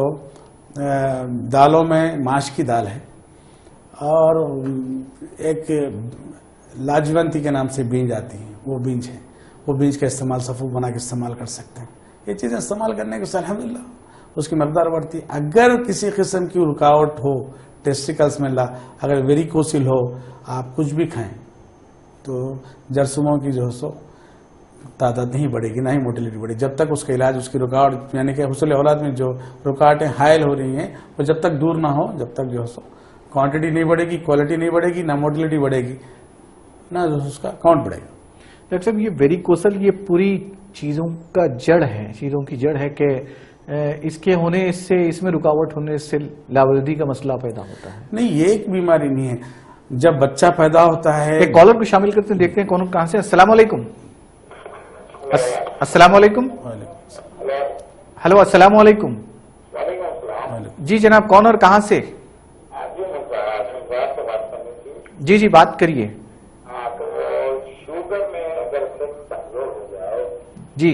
دالوں میں ماش کی دال ہے، اور ایک لاجونتی کے نام سے بینج آتی ہیں، وہ بینج ہے، وہ بینج کا استعمال سفو بنا کے استعمال کر سکتے ہیں. یہ چیزیں استعمال کرنے کے ساتھ الحمدللہ اس کی مقدار بڑھتی ہے. اگر کسی قسم کی رکاوٹ ہو ٹیسٹیکلز میں، اگر ویریکوسل ہو، آپ کچھ بھی کھائیں تو جرثوموں کی جو ہے سو تعداد نہیں بڑھے گی، نہ ہی موٹیلٹی بڑھے گی. جب تک اس کا علاج، اس کی رکاوٹ یعنی کہ حصول اولاد میں جو رکاوٹیں حائل ہو رہی ہیں وہ جب تک دور نہ ہو، جب تک جو ہے سو کوانٹٹی نہیں بڑھے گی، کوالٹی نہیں بڑھے گی، نہ موٹیلٹی بڑھے گی، نہ اس کا کاؤنٹ بڑھے گا.
ڈاکٹر صاحب، یہ ویریکوسل یہ پوری چیزوں کا جڑ ہے، چیزوں کی جڑ ہے کہ اس کے ہونے سے، اس میں رکاوٹ ہونے سے لاوردی کا مسئلہ پیدا ہوتا ہے؟
نہیں، یہ ایک بیماری نہیں ہے. جب بچہ پیدا ہوتا ہے،
ایک کالر کو شامل کرتے ہیں، دیکھتے ہیں کون کہاں سے. السلام علیکم. السلام علیکم. ہلو، السلام علیکم. جی جناب، کون اور کہاں سے؟ جی جی بات کریے. جی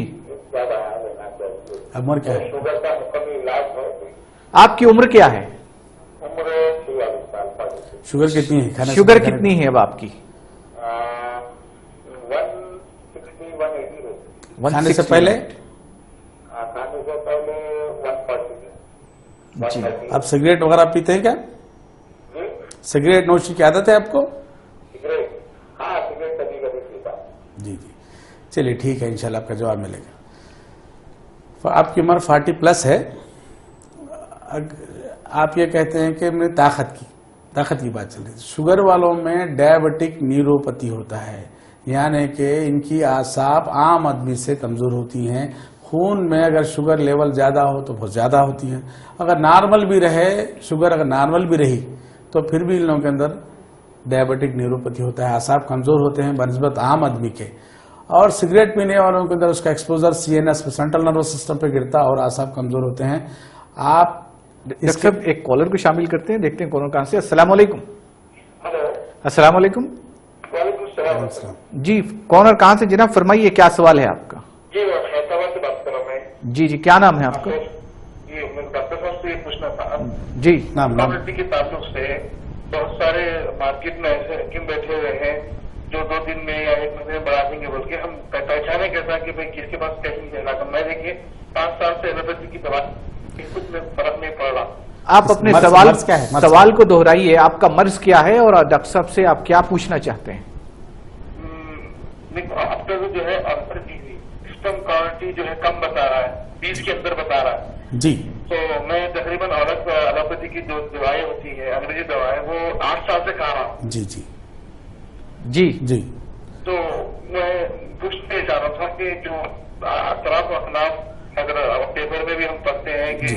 عمر کیا ہے؟
آپ کی عمر کیا ہے؟
شوگر کتنی ہے؟
شوگر کتنی ہے اب آپ کی؟
کھانے سے پہلے؟
جی.
آپ سگریٹ وغیرہ پیتے ہیں کیا؟ سگریٹ نوشی کی عادت ہے آپ کو؟ جی جی چلیے ٹھیک ہے، انشاءاللہ آپ کا جواب ملے گا. آپ کی عمر 40+ ہے. آپ یہ کہتے ہیں کہ میں طاقت کی بات چل رہی ہے. شوگر والوں میں ڈائبٹک نیوروپیتھی ہوتا ہے، یعنی کہ ان کی اعصاب عام آدمی سے کمزور ہوتی ہیں. خون میں اگر شوگر لیول زیادہ ہو تو بہت زیادہ ہوتی ہیں. اگر نارمل بھی رہے شوگر، اگر نارمل بھی رہی تو پھر بھی ان لوگوں کے اندر ڈائبٹک نیوروپیتھی ہوتا ہے. اعصاب کمزور ہوتے ہیں بنسبت عام آدمی کے. اور سگریٹ پینے والوں کے اندر اس کا exposure CNS central nervous system پہ گرتا اور اعصاب کمزور ہوتے ہیں. آپ
ڈاکٹر صاحب ایک کالر کو شامل کرتے ہیں، دیکھتے ہیں کون کہاں سے. السلام علیکم. السلام علیکم.
وعلیکم السلام.
جی کون اور کہاں سے جناب؟ فرمائیے کیا سوال ہے آپ کا؟
جی حیدرآباد سے بات کر رہا ہوں.
جی جی کیا نام ہے آپ کا؟
جی میں ڈاکٹر صاحب سے یہ پوچھنا تھا
جی.
نام
کے تعلق سے. بہت سارے مارکیٹ میں ایسے حکیم بیٹھے ہوئے ہیں जो 2 दिन में या 1 महीने में बढ़ा देंगे बोल के हम पहचाने कैसा कि भाई किसके पास कैसी है। मैं देखिए 5 साल से एलोपैथी की दवा कुछ में फर्क नहीं पड़ रहा।
आप अपने
मर्ज क्या है?
सवाल को दोहराइए, आपका मर्ज क्या है और डॉक्टर साहब से आप क्या पूछना चाहते हैं?
अब तक जो है स्पर्म क्वांटिटी जो है कम बता रहा है, 20 के अंदर बता रहा है
जी।
तो मैं तकरीबन औरत एलोपैथी की जो दवाएं होती है, अंग्रेजी दवाएं, वो 8 साल से खा रहा हूँ।
जी जी
जी
जी।
तो मैं पूछने चाह रहा था कि जो अतराफ अखनाफ अगर पेपर में भी हम पढ़ते हैं कि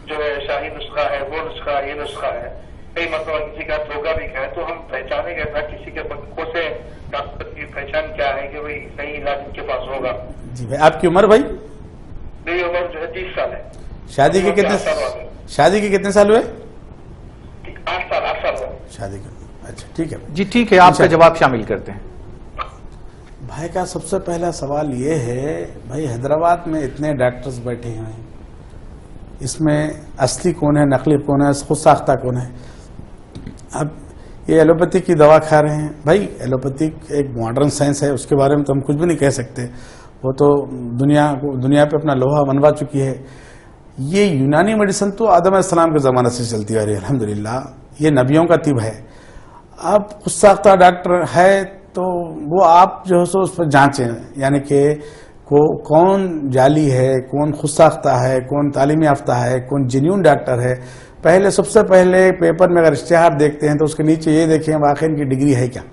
जो है शाही नुस्खा है, वो नुस्खा, ये नुस्खा है, कई मतलब किसी का धोखा भी है, तो हम पहचाने कैसा किसी के पक्कों से डॉक्टर की पहचान क्या है कि भाई सही इलाज इनके पास होगा।
जी भाई, आपकी उम्र भाई?
मेरी उम्र जो है 30 साल है।
शादी के कितने साल हुए?
8 साल हुए
शादी के। अच्छा ठीक है
जी, ठीक है, आपका जवाब शामिल करते हैं।
भाई का सबसे पहला सवाल ये है, भाई हैदराबाद में इतने डॉक्टर्स बैठे हैं, इसमें असली कौन है, नकली कौन है, खुद साख्ता कौन है? अब ये एलोपैथिक की दवा खा रहे हैं। भाई एलोपैथिक एक मॉडर्न साइंस है, उसके बारे में तो हम कुछ भी नहीं कह सकते, वो तो दुनिया पे अपना लोहा मनवा चुकी है। ये यूनानी मेडिसिन तो आदम अलैहिस्सलाम के ज़माने से चलती आ रही है, अल्हम्दुलिल्लाह, ये नबियों का तिब है। अब खुद साख्ता डॉक्टर है तो वो आप जो है सो उस पर जांचें, यानी कि कौन जाली है, कौन खुद साख्ता है, कौन तालीम याफ्ता है, कौन जेन्युइन डॉक्टर है। पहले सबसे पहले पेपर में अगर इश्तिहार देखते हैं तो उसके नीचे ये देखें वाकई इनकी डिग्री है क्या।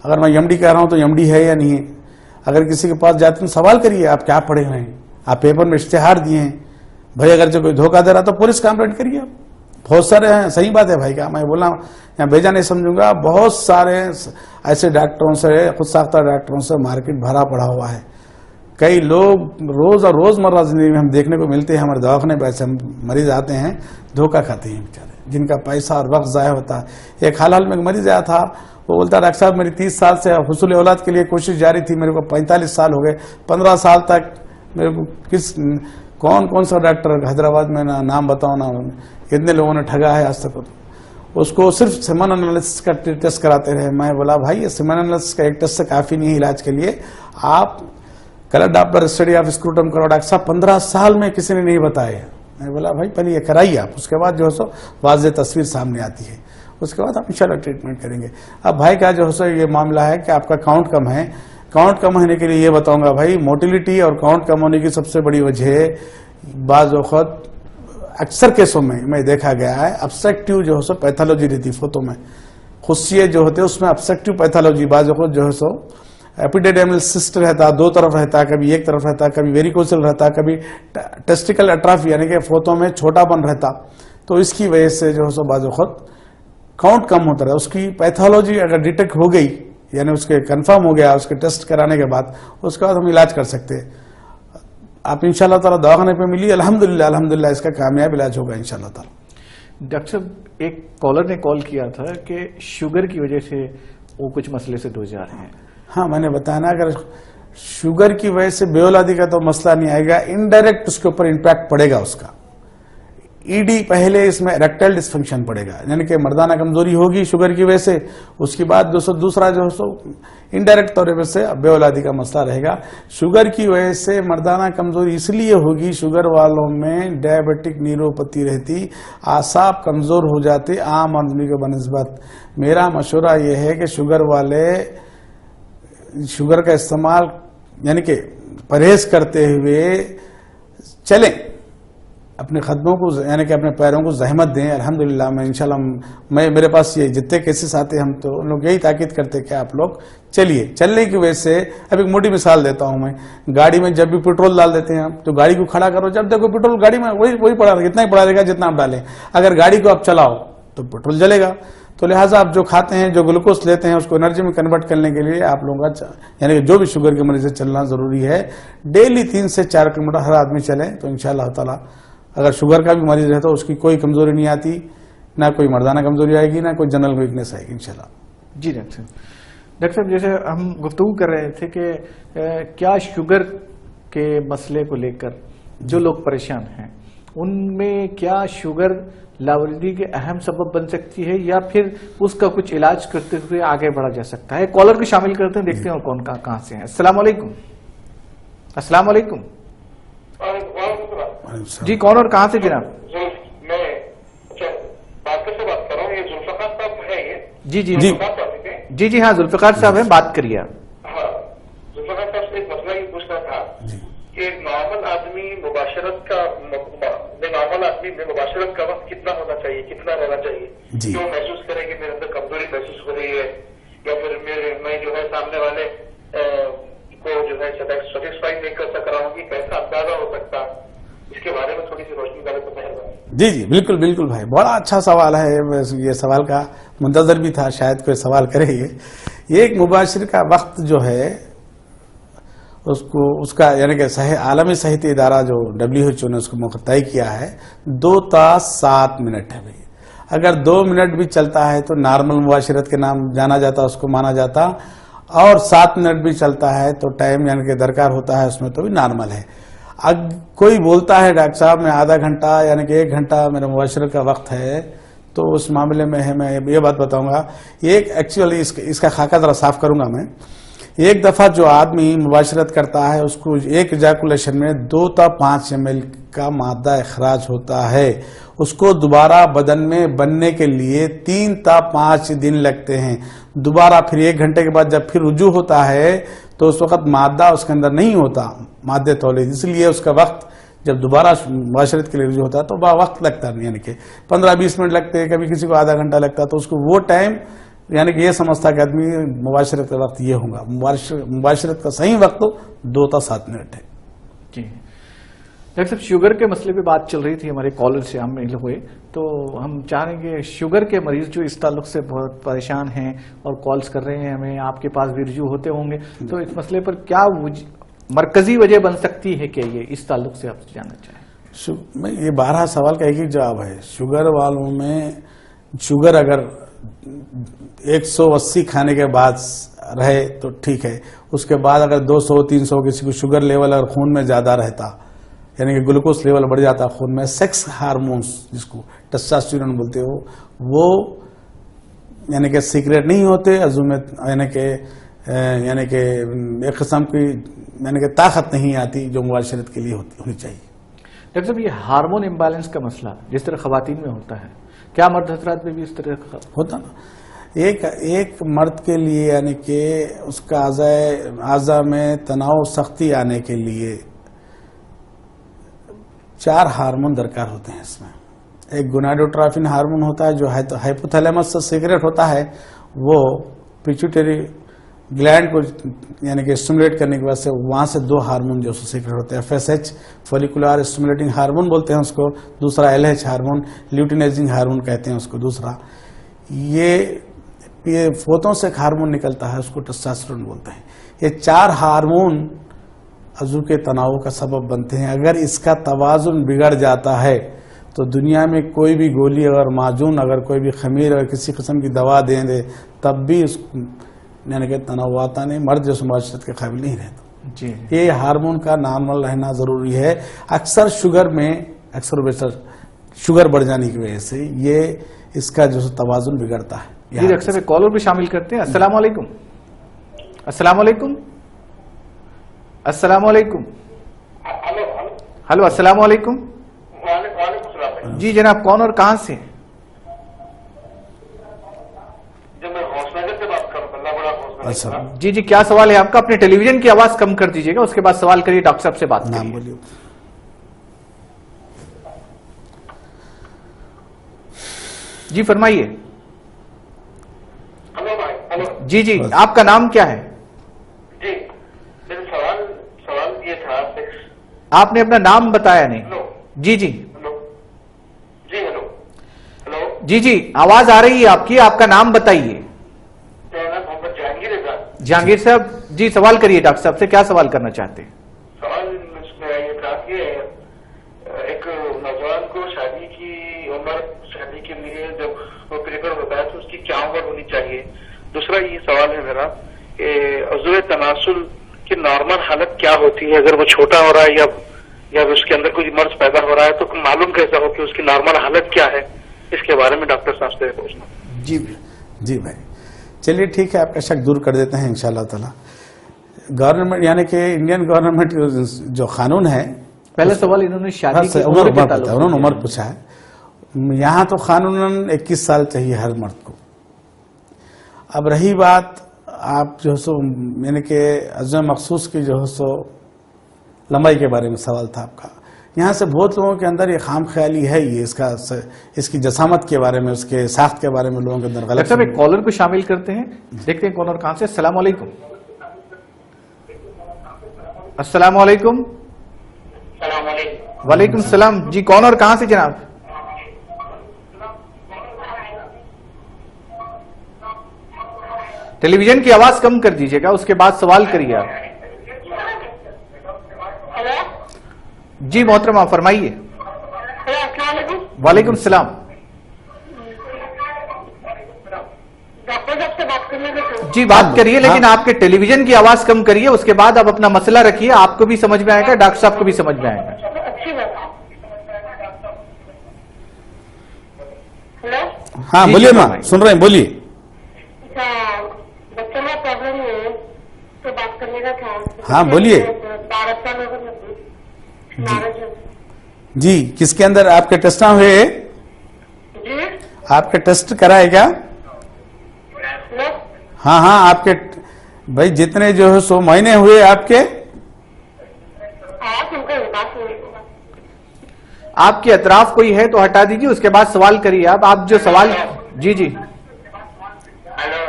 अगर मैं एमडी कह रहा हूं तो एमडी है या नहीं है। अगर किसी के पास जाते हैं सवाल करिए आप क्या पढ़े हुए हैं, आप पेपर में इश्तिहार दिए हैं। भाई अगर जो कोई धोखा दे रहा तो पुलिस कंप्लेंट करिए आप। बहुत सारे हैं, सही बात है भाई, क्या मैं बोला यहाँ भेजा नहीं समझूंगा, बहुत सारे ऐसे डॉक्टरों से, खुद साख्ता डॉक्टरों से मार्केट भरा पड़ा हुआ है। कई लोग रोजमर्रा जिंदगी में हम देखने को मिलते हैं, हमारे दवाखाने पे ऐसे मरीज आते हैं, धोखा खाते हैं बेचारे, जिनका पैसा और वक्त जाया होता है। एक हाल में एक मरीज आया था, वो बोलता डॉक्टर साहब मेरी 30 साल से हुसूल औलाद के लिए कोशिश जारी थी, मेरे को 45 साल हो गए, 15 साल तक मेरे को कौन सा डॉक्टर हैदराबाद में ना नाम बताओ ना, कितने लोगों ने ठगा है आज तक। उसको सिर्फ सेमन एनालिसिस का टेस्ट कराते रहे। मैं बोला भाई ये सेमन एनालिसिस का एक टेस्ट से काफी नहीं है इलाज के लिए, आप colour Doppler study of scrotum करो। डॉक्टर साहब 15 साल में किसी ने नहीं बताया। मैं बोला भाई पहले ये कराइए आप, उसके बाद जो है सो वाज़ेह तस्वीर सामने आती है, उसके बाद आप इंशाल्लाह ट्रीटमेंट करेंगे। अब भाई का जो है सो ये मामला है कि आपका काउंट कम है। काउंट कम होने के लिए ये बताऊंगा भाई, मोटिलिटी और काउंट कम होने की सबसे बड़ी वजह बाज़ वक़्त अक्सर केसों में मैं देखा गया है ऑब्स्ट्रक्टिव जो है सो पैथोलॉजी रहती फोटो में, खुशिये जो होते हैं उसमें ऑब्स्ट्रक्टिव पैथोलॉजी बाज़ वक़्त जो है सो एपिडेडर्मल सिस्ट रहता, दो तरफ रहता, कभी एक तरफ रहता, कभी वेरिकोसल रहता, कभी टेस्टिकल अट्राफी यानी कि फोटो में छोटापन रहता। तो इसकी वजह से जो है सो बाज़ वक़्त काउंट कम होता रहा। उसकी पैथोलॉजी अगर डिटेक्ट हो गई, यानी उसके कंफर्म हो गया उसके टेस्ट कराने के बाद, उसके बाद हम इलाज कर सकते हैं। आप इंशाल्लाह ताला दवाखाने पे मिली, अल्हम्दुलिल्लाह इसका कामयाब इलाज होगा इंशाल्लाह ताला।
डॉक्टर साहब एक कॉलर ने कॉल किया था कि शुगर की वजह से वो कुछ मसले से जूझ रहे हैं।
हाँ मैंने बताया ना, अगर शुगर की वजह से बेऔलादी का तो मसला नहीं आएगा, इनडायरेक्ट उसके ऊपर इम्पैक्ट पड़ेगा उसका। ईडी पहले इसमें इरेक्टाइल डिस्फंक्शन पड़ेगा, यानी कि मर्दाना कमजोरी होगी शुगर की वजह से, उसके बाद दूसरा जो है इनडायरेक्ट तौर पर से बेऔलादी का मसला रहेगा। शुगर की वजह से मर्दाना कमजोरी इसलिए होगी, शुगर वालों में डायबिटिक न्यूरोपैथी रहती, आसाब कमजोर हो जाते आम आदमी के बनस्बत। मेरा मशवरा यह है कि शुगर वाले शुगर का इस्तेमाल यानी कि परहेज करते हुए चलें, अपने कदमों को यानी कि अपने पैरों को जहमत दें। अल्हम्दुलिल्लाह मैं इंशाल्लाह मेरे पास ये जितने केसेस आते हैं हम तो उन लोग यही ताकीद करते हैं कि आप लोग चलिए। चलने की वजह से अब एक मोटी मिसाल देता हूं मैं, गाड़ी में जब भी पेट्रोल डाल देते हैं हम तो गाड़ी को खड़ा करो, जब देखो पेट्रोल गाड़ी में वही पड़ा रहेगा, इतना ही पड़ा रहेगा जितना आप डालें। अगर गाड़ी को आप चलाओ तो पेट्रोल जलेगा। तो लिहाजा आप जो खाते हैं, जो ग्लूकोज लेते हैं, उसको एनर्जी में कन्वर्ट करने के लिए आप लोगों का यानी कि जो भी शुगर के मरीज से चलना जरूरी है। डेली 3 से 4 किलोमीटर हर आदमी चले तो इंशाअल्लाह ताला अगर शुगर का भी मरीज है तो उसकी कोई कमजोरी नहीं आती, ना कोई मर्दाना कमजोरी आएगी, ना कोई जनरल वीकनेस आएगी इंशाल्लाह।
जी डॉक्टर साहब जैसे हम गुफ्तगू कर रहे थे कि क्या शुगर के मसले को लेकर जो लोग परेशान हैं ان میں کیا شوگر لاوردگی کے اہم سبب بن سکتی ہے یا پھر اس کا کچھ علاج کرتے ہوئے آگے بڑھا جا سکتا ہے؟ کالر کو شامل کرتے ہیں، دیکھتے ہیں کون کہاں سے ہیں۔ السلام علیکم۔ السلام علیکم جی، کون اور کہاں سے جناب؟
میں بات کر رہا ہوں، یہ ذوالفقار صاحب ہے یہ؟
جی جی
جی
جی جی ہاں، ذوالفقار صاحب ہیں، بات کریے آپ۔
ہاں، ذوالفقار صاحب سے ایک مسئلہ یہ پوچھنا تھا کہ ایک نارمل آدمی مباشرت کا وقت کتنا ہونا چاہیے، کتنا رہنا چاہیے؟ کیوں محسوس کرے کہ میرے اندر کمزوری محسوس ہو رہی ہے، یا پھر میں جو ہے سامنے والے کو جو ہے سیٹسفائی نہیں کر سک رہا ہوں، کہ کیسا اندازہ ہو سکتا؟ اس کے بارے میں تھوڑی سی روشنی ڈالے تو مہربانی۔
جی جی بالکل بالکل بھائی، بڑا اچھا سوال ہے، یہ سوال کا منتظر بھی تھا شاید کوئی سوال کرے یہ ایک مباشر کا وقت جو ہے اس کا یعنی کہ عالمی صحت ادارہ جو WHO نے اس کو طے کیا ہے 2 تا 7 منٹ ہے بھائی۔ اگر 2 منٹ بھی چلتا ہے تو نارمل مباشرت کے نام جانا جاتا، اس کو مانا جاتا، اور 7 منٹ بھی چلتا ہے تو ٹائم یعنی کہ درکار ہوتا ہے اس میں تو بھی نارمل ہے۔ کوئی بولتا ہے ڈاکٹر صاحب میں آدھا گھنٹہ یعنی کہ 1 گھنٹہ میرا مباشرت کا وقت ہے، تو اس معاملے میں میں یہ بات بتاؤں گا، ایکچولی اس کا خاکہ ذرا صاف کروں گا میں۔ ایک دفعہ جو آدمی مباشرت کرتا ہے اس کو ایک ایجاکولیشن میں 2 تا 5 ml کا مادہ اخراج ہوتا ہے، اس کو دوبارہ بدن میں بننے کے لیے 3 تا 5 دن لگتے ہیں۔ دوبارہ پھر 1 گھنٹے کے بعد جب پھر رجوع ہوتا ہے تو اس وقت مادہ اس کے اندر نہیں ہوتا، مادے تولید، اس لیے اس کا وقت جب دوبارہ مباشرت کے لیے رجوع ہوتا ہے تو بڑا وقت لگتا ہے، یعنی کہ 15-20 منٹ لگتے ہیں، کبھی کسی کو آدھا گھنٹہ لگتا ہے، تو اس کو وہ ٹائم یعنی کہ یہ سمجھتا کہ آدمی مباشرت کا وقت یہ ہوگا، مباشرت کا صحیح وقت 2 تا 7 منٹ ہے۔
جی ڈاکٹر صاحب، شوگر کے مسئلے پہ بات چل رہی تھی، ہمارے کالر سے ہم مل ہوئے، تو ہم چاہ رہے ہیں کہ شوگر کے مریض جو اس تعلق سے بہت پریشان ہیں اور کالز کر رہے ہیں ہمیں، آپ کے پاس بھی رجوع ہوتے ہوں گے، تو اس مسئلے پر کیا مرکزی وجہ بن سکتی ہے کہ یہ اس تعلق سے آپ جاننا چاہیں؟
یہ 12 سوال کا ایک ہی جواب ہے۔ شوگر والوں میں شوگر اگر 180 کھانے کے بعد رہے تو ٹھیک ہے، اس کے بعد اگر 200-300 کسی کو شوگر لیول اگر خون میں زیادہ رہتا، یعنی کہ گلوکوز لیول بڑھ جاتا خون میں، سیکس ہارمونز جس کو ٹسٹوسٹیرون بولتے ہو، وہ یعنی کہ سیکریٹ نہیں ہوتے عزومت، یعنی کہ ایک قسم کی یعنی کہ طاقت نہیں آتی جو مباشرت کے لیے ہونی چاہیے۔
ڈاکٹر صاحب، یہ ہارمون امبیلنس کا مسئلہ جس طرح خواتین میں ہوتا ہے، کیا مرد حضرات میں بھی اس طرح
ہوتا نا؟ ایک مرد کے لیے یعنی کہ اس کا اعضاء میں تناؤ سختی آنے کے لیے 4 ہارمون درکار ہوتے ہیں۔ اس میں ایک گوناڈوٹرافین ہارمون ہوتا ہے جو ہائپوتھیلیمس سے سیکریٹ ہوتا ہے، وہ پیچوٹری گلینڈ کو یعنی کہ اسٹیمولیٹ کرنے کی وجہ سے وہاں سے 2 ہارمون جو سیکریٹ ہوتے ہیں، FSH فولیکولر اسٹیمولیٹنگ ہارمون بولتے ہیں اس کو، دوسرا LH ہارمون لیوٹینائزنگ ہارمون کہتے ہیں اس کو دوسرا۔ یہ فوتوں سے ایک ہارمون نکلتا ہے، اس کو ٹسٹوسٹیرون بولتے ہیں۔ یہ 4 ہارمون عضو کے تناؤ کا سبب بنتے ہیں۔ اگر اس کا توازن بگڑ جاتا ہے تو دنیا میں کوئی بھی گولی اگر معجون اگر کوئی بھی خمیر اگر کسی قسم کی دوا دے تب بھی اس یعنی کہ تناؤ آتا نہیں، مرد جیسے معاشرت کے قابل نہیں رہتا۔
جی،
یہ ہارمون کا نارمل رہنا ضروری ہے۔ اکثر شوگر میں شوگر بڑھ جانے کی وجہ سے یہ اس کا جو توازن بگڑتا ہے۔
جی ڈاکٹر صاحب، کالر بھی شامل کرتے ہیں۔ السلام علیکم۔ السلام علیکم۔ السلام علیکم۔ ہلو، السلام علیکم۔
وعلیکم السلام۔
جی جناب، کون اور کہاں سے؟
جب میں غوث نگر سے بات کروں، اللہ بڑا غوث نگر۔
جی جی، کیا سوال ہے آپ کا؟ اپنے ٹیلی ویژن کی آواز کم کر دیجیے گا، اس کے بعد سوال کریے، ڈاکٹر صاحب سے بات
نام
کریے۔
بولیے۔
جی فرمائیے۔
ہلو بھائی، ہلو۔
جی جی، آپ کا نام کیا ہے؟
جی، میرا سوال یہ تھا،
آپ نے اپنا نام بتایا نہیں۔
ہلو۔
جی جی
ہلو جی، ہلو ہلو
جی جی، آواز آ رہی ہے آپ کی، آپ کا نام بتائیے۔
محمد جہانگیر ہے۔
جہانگیر صاحب جی، سوال کریے، ڈاکٹر صاحب سے کیا سوال کرنا چاہتے ہیں؟
سوال میرا یہ تھا کہ ایک نوجوان کو شادی کے لیے جب وہ پریپیئر ہوتا ہے تو اس کی کیا عمر ہونی چاہیے؟ دوسرا یہ سوال ہے میرا کہ عضو تناسل کی نارمل حالت کیا ہوتی ہے، اگر وہ چھوٹا ہو رہا ہے या फिर उसके अंदर कोई मर्ज पैदा हो रहा है तो मालूम कैसा हो कि उसकी नॉर्मल हालत क्या है, इसके बारे में डॉक्टर साहब से पूछना।
जी भाई, चलिए ठीक है, आपका शक दूर कर देते हैं इंशाअल्लाह ताला। गवर्नमेंट यानी कि इंडियन गवर्नमेंट जो कानून है,
पहला सवाल इन्होंने शादी की
उम्र
के ताल्लुक से
उन्होंने उम्र पूछा है। यहाँ तो कानूनन 21 साल चाहिए हर मर्द को। अब रही बात आप जो है सो यानी कि अज़्म मखसूस की जो है सो लंबाई के बारे में सवाल था आपका, यहाँ से बहुत लोगों के अंदर ये खाम ख्याली है, ये इसकी जसामत के बारे में, उसके साख्त के बारे में लोगों के अंदर गलत।
एक कॉलर को शामिल करते हैं, देखते हैं कॉलर कहाँ से। अस्सलाम वालेकुम। अस्सलाम वालेकुम। वालेकुम सलाम जी, कौन और कहाँ से जनाब? टेलीविजन की आवाज कम कर दीजिएगा, उसके बाद सवाल करिए आप। जी मोहतरमा फरमाइए। वालेकुम सलाम।
डॉक्टर साहब से बात करने को
जी बात करिए, लेकिन आपके टेलीविजन की आवाज कम करिए, उसके बाद आप अपना मसला रखिए, आपको भी समझ में आएगा, डॉक्टर साहब को भी समझ में आएगा।
अच्छी बात। हेलो,
हाँ बोलिए माँ, सुन रहे हैं, बोलिए।
बच्चों में प्रॉब्लम है तो बात करने का था।
हाँ बोलिए।
12 साल हो गए
जी, किसके अंदर आपके टेस्ट हुए?
जी,
आपके टेस्ट कराए क्या?
हेलो,
हाँ हाँ, आपके भाई जितने जो है 100 महीने हुए आपके,
आज उनका विकास हुआ।
आपके अतराफ कोई है तो हटा दीजिए, उसके बाद सवाल करिए आप जो सवाल। जी जी
हेलो,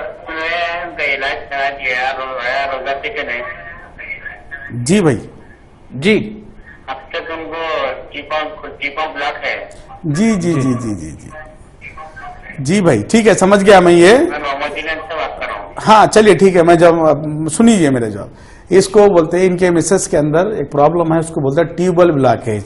मैं इलाज करा दिया रोजा के नहीं।
जी भाई
जी
अब तक उनको टीपा ब्लॉक है।
जी जी जी जी जी जी जी भाई, ठीक है, समझ गया मैं ये।
मैं मोहम्मद इलाज से बात कर रहा हूँ।
हाँ चलिए ठीक है, मैं जब सुनिए मेरे जवाब। इसको बोलते हैं, इनके मिसेस के अंदर एक प्रॉब्लम है, उसको बोलते हैं ट्यूबल ब्लॉकेज।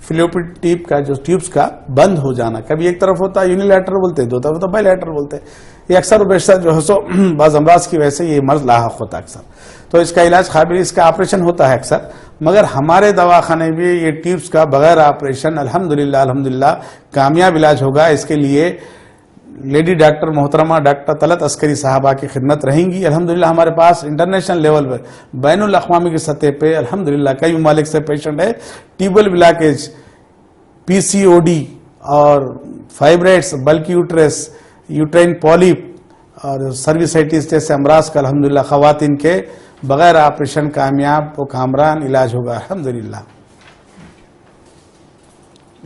फिलोपिड ट्यूब का जो ट्यूब्स का बंद हो जाना, कभी एक तरफ होता है यूनिलैटरल बोलते हैं, दो तरफ होता है बायलैटरल बोलते हैं। ये अक्सर बेशतर जो है सो बाज़ अमराज की वजह से ये मर्ज लाहक होता है अक्सर, तो इसका इलाज काबिल, इसका ऑपरेशन होता है अक्सर, मगर हमारे दवाखाने में ये ट्यूब्स का बगैर ऑपरेशन अल्हम्दुलिल्लाह कामयाब इलाज होगा। इसके लिए लेडी डॉक्टर मोहतरमा डॉक्टर तलत अस्करी साहबा की खिदमत रहेंगी। अल्हम्दुलिल्लाह हमारे पास इंटरनेशनल लेवल पर, बैनुल अक़वामी की सतह पे अल्हम्दुलिल्लाह कई ममालिक से पेशेंट है। ट्यूबल ब्लॉकेज, पीसीओडी और फाइब्राइड्स, बल्कि यूट्रस, यूट्राइन पॉलिप और सर्विसाइटिस जैसे अमराज का अल्हम्दुलिल्लाह खवातीन के बगैर ऑपरेशन कामयाब व कामरान इलाज होगा अल्हम्दुलिल्लाह।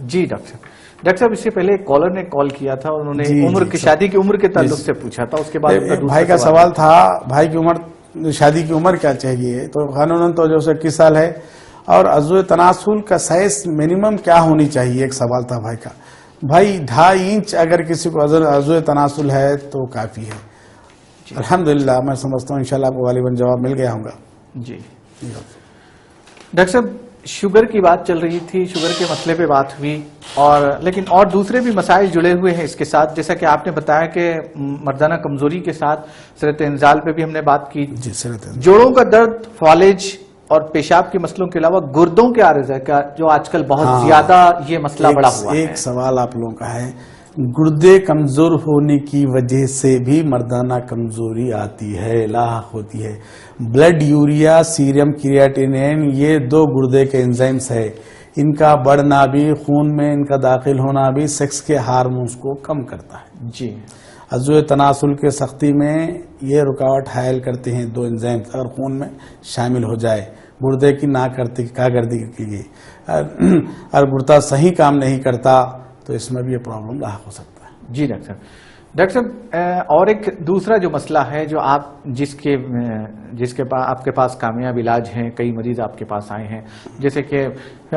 जी डॉक्टर साहब, इससे पहले एक कॉलर ने कॉल किया था, उन्होंने
जी,
उम्र
जी,
की शादी की उम्र के ताल्लुक से पूछा था, उसके बाद
एक भाई का सवाल था, भाई की उम्र, शादी की उम्र क्या चाहिए? तो कानूनन तो जो 21 साल है, और अज़्व तनासुल का साइज मिनिमम क्या होनी चाहिए, एक सवाल था भाई का। भाई 2.5 इंच अगर किसी को अज़्व तनासुल है तो काफी है। अल्हम्दुलिल्लाह मैं समझता हूँ इंशाल्लाह आपको गालिबन जवाब मिल गया होगा।
जी डॉक्टर साहब, शुगर की बात चल रही थी, शुगर के मसले पे बात हुई, और लेकिन और दूसरे भी मसाइल जुड़े हुए हैं इसके साथ, जैसा कि आपने बताया कि मर्दाना कमजोरी के साथ सिरत इंजाल पे भी हमने बात की।
जी, सिरत
जोड़ों का दर्द, फालिज और पेशाब के मसलों के अलावा गुर्दों के आरिज़े का जो आजकल बहुत ज्यादा ये मसला बड़ा हुआ है।
एक सवाल आप लोगों का है, गुर्दे कमजोर होने की वजह से भी मर्दाना कमजोरी आती है, लाहक होती है। ब्लड यूरिया, सीरम क्रिएटिनिन, ये 2 गुर्दे के एंजाइम्स है, इनका बढ़ना भी, खून में इनका दाखिल होना भी सेक्स के हार्मोन्स को कम करता है।
जी,
अज़्व तनासुल के सख्ती में ये रुकावट हायल करते हैं 2 एंजाइम्स, अगर खून में शामिल हो जाए गुर्दे की काकर्दगी के लिए, और गुर्दा सही काम नहीं करता तो इसमें भी ये प्रॉब्लम लाहक हो सकता है।
जी डॉक्टर साहब, और एक दूसरा जो मसला है जो आप जिसके आपके पास कामयाब इलाज हैं, कई मरीज आपके पास आए हैं, जैसे कि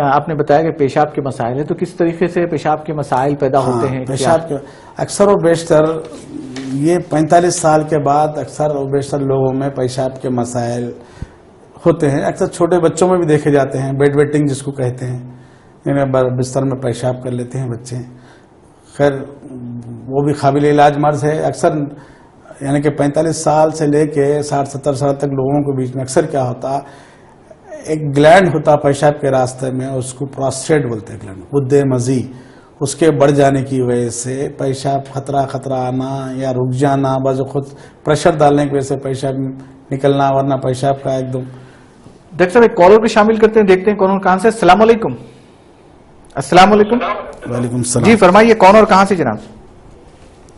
आपने बताया कि पेशाब के मसाइल है, तो किस तरीके से पेशाब के मसाइल पैदा होते हैं?
पेशाब के अक्सर और बेशतर ये 45 साल के बाद अक्सर और बेशतर लोगों में पेशाब के मसाइल होते हैं। अक्सर छोटे बच्चों में भी देखे जाते हैं, बेड वेटिंग जिसको कहते हैं, बिस्तर में पेशाब कर लेते हैं बच्चे। खैर वो भी काबिल इलाज मर्ज है। अक्सर यानी कि 45 साल से लेके 60-70 साल तक लोगों के बीच में अक्सर क्या होता, ایک گلینڈ ہوتا پیشاب کے راستے میں، اس کو پروسٹیٹ بولتے ہیں گلینڈ، غدے مزی، اس کے بڑھ جانے کی وجہ سے پیشاب خطرہ آنا یا رک جانا، بعض خود پریشر ڈالنے کی وجہ سے پیشاب نکلنا، ورنہ پیشاب کا ایک دم.
ڈاکٹر صاحب ایک کالر کو شامل کرتے ہیں، دیکھتے ہیں کون اور کہاں سے. السلام علیکم. السلام علیکم.
وعلیکم السلام.
جی فرمائیے کون اور کہاں سے جناب؟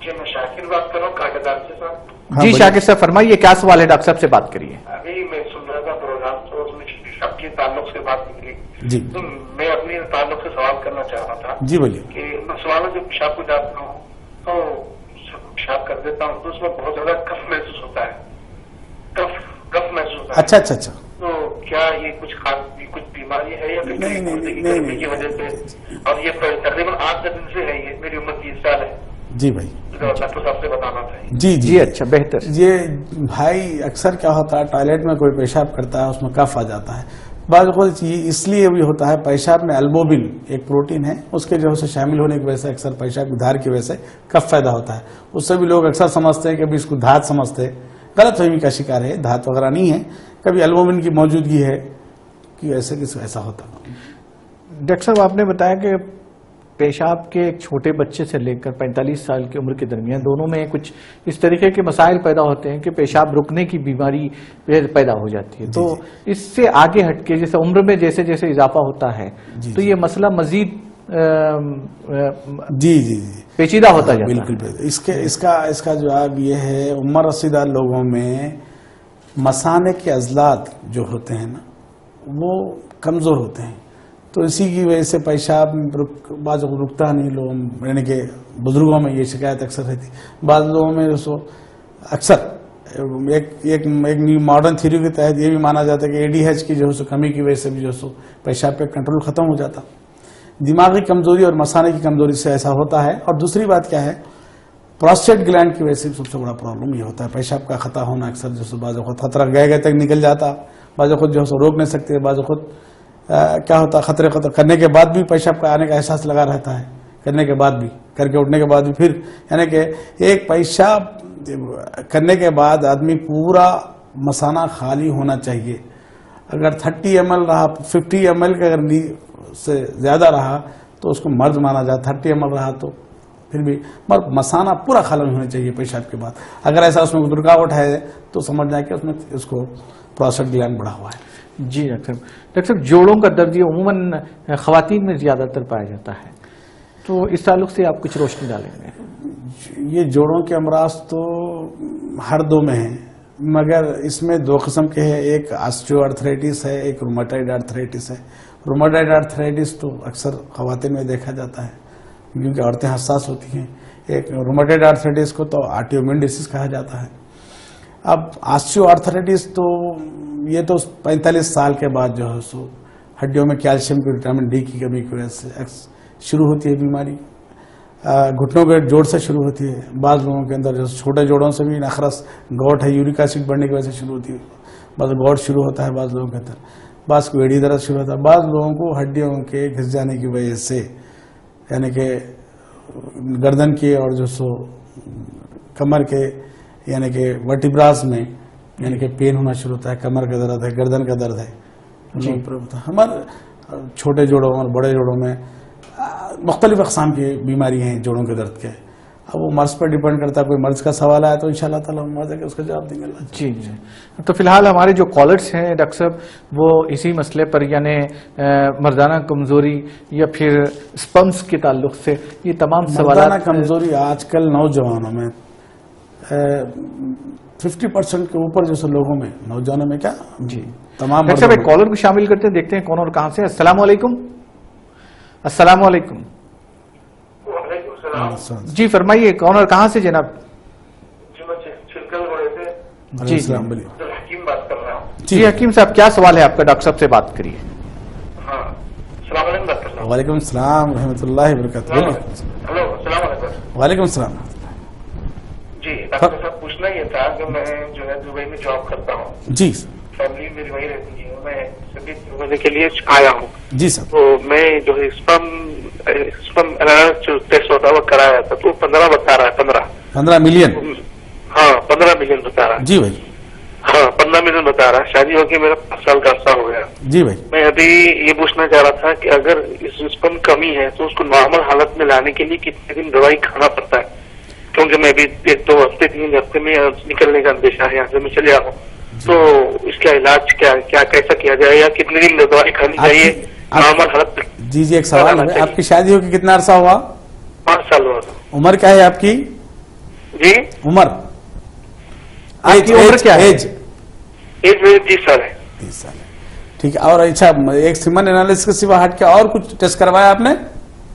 جی میں شاکر بات کر رہا ہوں کاٹیدار سے صاحب.
جی شاکر صاحب فرمائیے کیا سوال ہے، ڈاکٹر صاحب سے بات کریے.
ابھی میں سن رہا تھا پروگرام تو اس میں پیشاب کے تعلق سے بات نکلی.
جی
تو میں اپنے تعلق سے سوال کرنا چاہ رہا تھا
جی بولیے.
کہ میں سوال جب پیشاب کو جاتا ہوں تو پیشاب کر دیتا ہوں تو اس میں بہت زیادہ کف محسوس ہوتا ہے، کف محسوس ہوتا ہے.
اچھا اچھا اچھا.
تو کیا یہ کچھ خاص کچھ بیماری ہے یا پھر
نہیں،
گردے کی
نہیں،
گرمی کی وجہ سے؟ اور یہ تقریباً 8 دن سے ہے، یہ میری عمر 30 سال ہے.
جی بھائی.
ڈاکٹر صاحب سے بتانا تھا.
جی
جی اچھا بہتر.
یہ بھائی اکثر کیا ہوتا ہے، ٹوائلٹ میں کوئی پیشاب کرتا ہے اس میں کف آ جاتا ہے. بعض اوقات یہ اس لیے بھی ہوتا ہے، پیشاب میں البومن ایک پروٹین ہے، اس کے جو ہے شامل ہونے کی وجہ سے اکثر پیشاب کی دھار کی وجہ سے کف پیدا ہوتا ہے. اس سے بھی لوگ اکثر سمجھتے ہیں کہ ابھی اس کو دھات سمجھتے ہیں، غلط فہمی کا شکار ہے. دھات وغیرہ نہیں ہے، کبھی البومن کی موجودگی ہے کہ ایسا ہوتا.
ڈاکٹر صاحب آپ نے بتایا کہ پیشاب کے ایک چھوٹے بچے سے لے کر 45 سال کی عمر کے درمیان دونوں میں کچھ اس طریقے کے مسائل پیدا ہوتے ہیں کہ پیشاب رکنے کی بیماری پیدا ہو جاتی ہے. تو اس سے آگے ہٹ کے جیسے عمر میں جیسے جیسے اضافہ ہوتا ہے تو یہ مسئلہ مزید
جی جی جی
پیچیدہ ہوتا جاتا ہے.
بالکل. اس کا جواب یہ ہے، عمر رسیدہ لوگوں میں مثانے کے عضلات جو ہوتے ہیں نا وہ کمزور ہوتے ہیں، تو اسی کی وجہ سے پیشاب بعض رکتا نہیں لوگ، یعنی کہ بزرگوں میں یہ شکایت اکثر رہتی. بعض لوگوں میں اکثر ایک ماڈرن تھیوری کے تحت یہ بھی مانا جاتا ہے کہ ADH کی جو ہے کمی کی وجہ سے بھی جو ہے پیشاب پہ کنٹرول ختم ہو جاتا. دماغی کمزوری اور مثانے کی کمزوری سے ایسا ہوتا ہے. اور دوسری بات کیا ہے، پروسٹیٹ گلینڈ کی وجہ سے سب سے بڑا پرابلم یہ ہوتا ہے پیشاب کا خطا ہونا. اکثر جو ہے بعض وقت خطرہ گئے تک نکل جاتا، بعض وقت جو ہے روک نہیں سکتے، بعض وقت کیا ہوتا ہے خطرے کرنے کے بعد بھی پیشاب کا آنے کا احساس لگا رہتا ہے، کرنے کے بعد بھی، کر کے اٹھنے کے بعد بھی پھر، یعنی کہ ایک پیشاب کرنے کے بعد آدمی پورا مثانہ خالی ہونا چاہیے. اگر 30 ml رہا، 50 ml کا اگر سے زیادہ رہا تو اس کو مرض مانا جاتا. 30 ml رہا تو پھر بھی مثانہ پورا خالی ہونا چاہیے پیشاب کے بعد. اگر ایسا اس میں رکاوٹ ہے تو سمجھ جائے کہ اس کو پروسٹیٹ گلینڈ بڑھا ہوا ہے.
جی ڈاکٹر صاحب جوڑوں کا درد یہ عموماً خواتین میں زیادہ تر پایا جاتا ہے، تو اس تعلق سے آپ کچھ روشنی ڈالیں گے؟
یہ جوڑوں کے امراض تو ہر دو میں ہیں، مگر اس میں 2 قسم کے ہیں. ایک آسٹیو آرتھرائٹس ہے، ایک رومیٹائڈ آرتھرائٹس ہے. رومیٹائڈ آرتھرائٹس تو اکثر خواتین میں دیکھا جاتا ہے کیونکہ عورتیں حساس ہوتی ہیں. ایک رومیٹائڈ آرتھرائٹس کو تو آٹومیون ڈیزیز کہا جاتا ہے. اب آسٹیو آرتھرائٹس تو یہ تو 45 سال کے بعد جو ہے سو ہڈیوں میں کیلشیم کی، وٹامن ڈی کی کمی کی وجہ سے شروع ہوتی ہے بیماری. گھٹنوں کے جوڑ سے شروع ہوتی ہے. بعض لوگوں کے اندر جو چھوٹے جوڑوں سے بھی نخرس گوٹ ہے، یورک ایسڈ بڑھنے کی وجہ سے شروع ہوتی ہے. بعض گوٹ شروع ہوتا ہے بعض لوگوں کے اندر، بعض کو ایڑی درد شروع ہوتا ہے، بعض لوگوں کو ہڈیوں کے گھس جانے کی وجہ سے، یعنی کہ گردن کی اور جو سو کمر کے یعنی کہ ورٹیبراز میں یعنی کہ پین ہونا شروع ہوتا ہے. کمر کا درد ہے، گردن کا درد ہے. ہمارے چھوٹے جوڑوں اور بڑے جوڑوں میں مختلف اقسام کی بیماری ہیں جوڑوں کے درد کے. اب وہ مرض پر ڈیپینڈ کرتا ہے. کوئی مرض کا سوال آیا تو انشاءاللہ تعالیٰ ہم اس کا جواب دیں گے.
جی جی. تو فی الحال ہمارے جو کالرز ہیں ڈاکٹر صاحب وہ اسی مسئلے پر یعنی مردانہ کمزوری یا پھر اسپمس کے تعلق سے یہ تمام سوالات.
مردانہ کمزوری آج کل نوجوانوں میں 50% کے اوپر جیسے لوگوں میں، نوجوانوں میں کیا
جی
تمام.
ڈاکٹر صاحب ایک کالر کو شامل کرتے ہیں، دیکھتے ہیں کون اور کہاں سے. السلام علیکم. السلام علیکم. جی فرمائیے کون اور کہاں سے جناب؟
جی میں چھلکل گوڑے سے
جی
حکیم بات کر رہا ہوں.
جی حکیم صاحب کیا سوال ہے آپ کا؟ ڈاکٹر صاحب سے بات کریے.
ہاں السلام علیکم بات کر رہا ہوں.
وعلیکم السلام ورحمۃ اللہ وبرکاتہ.
ہلو السلام علیکم.
وعلیکم السلام.
جی ڈاکٹر صاحب پوچھنا یہ تھا کہ میں جو ہے دبئی میں جاب کرتا ہوں.
جی
فیملی میری وہی رہتی ہے. میں سبھی ہونے کے لیے آیا ہوں.
جی سر.
تو میں جو ہے اسپم جو ٹیسٹ ہوتا ہے وہ کرایا تھا تو 15 بتا رہا ہے. 15
ملین.
ہاں 15 ملین بتا رہا ہے.
جی بھائی.
हाँ 15 मिलियन बता रहा है, शादी होके मेरा 5 साल का अर्सा हो गया।
जी भाई,
मैं अभी ये पूछना चाह रहा था कि अगर इस स्पर्म कमी है तो उसको नॉर्मल हालत में लाने के लिए कितने दिन दवाई खाना पड़ता है? क्योंकि मैं अभी 1-2 हफ्ते 3 हफ्ते में निकलने का अंदेशा है, यहाँ से मैं चले आ रहा हूँ, तो इसका इलाज क्या कैसा किया जाए, या कितने दिन दवाई खानी चाहिए नॉर्मल हालत में?
जी जी, एक सवाल है, आपकी शादी होकर कितना अरसा हुआ?
5 साल हुआ।
उम्र क्या है आपकी?
जी
उम्र,
आपकी उम्र क्या है?
एज
मेरी 30 साल है।
30 साल है, ठीक है। और अच्छा, एक सीमन एनालिसिस के सिवा हट के और कुछ टेस्ट करवाया आपने?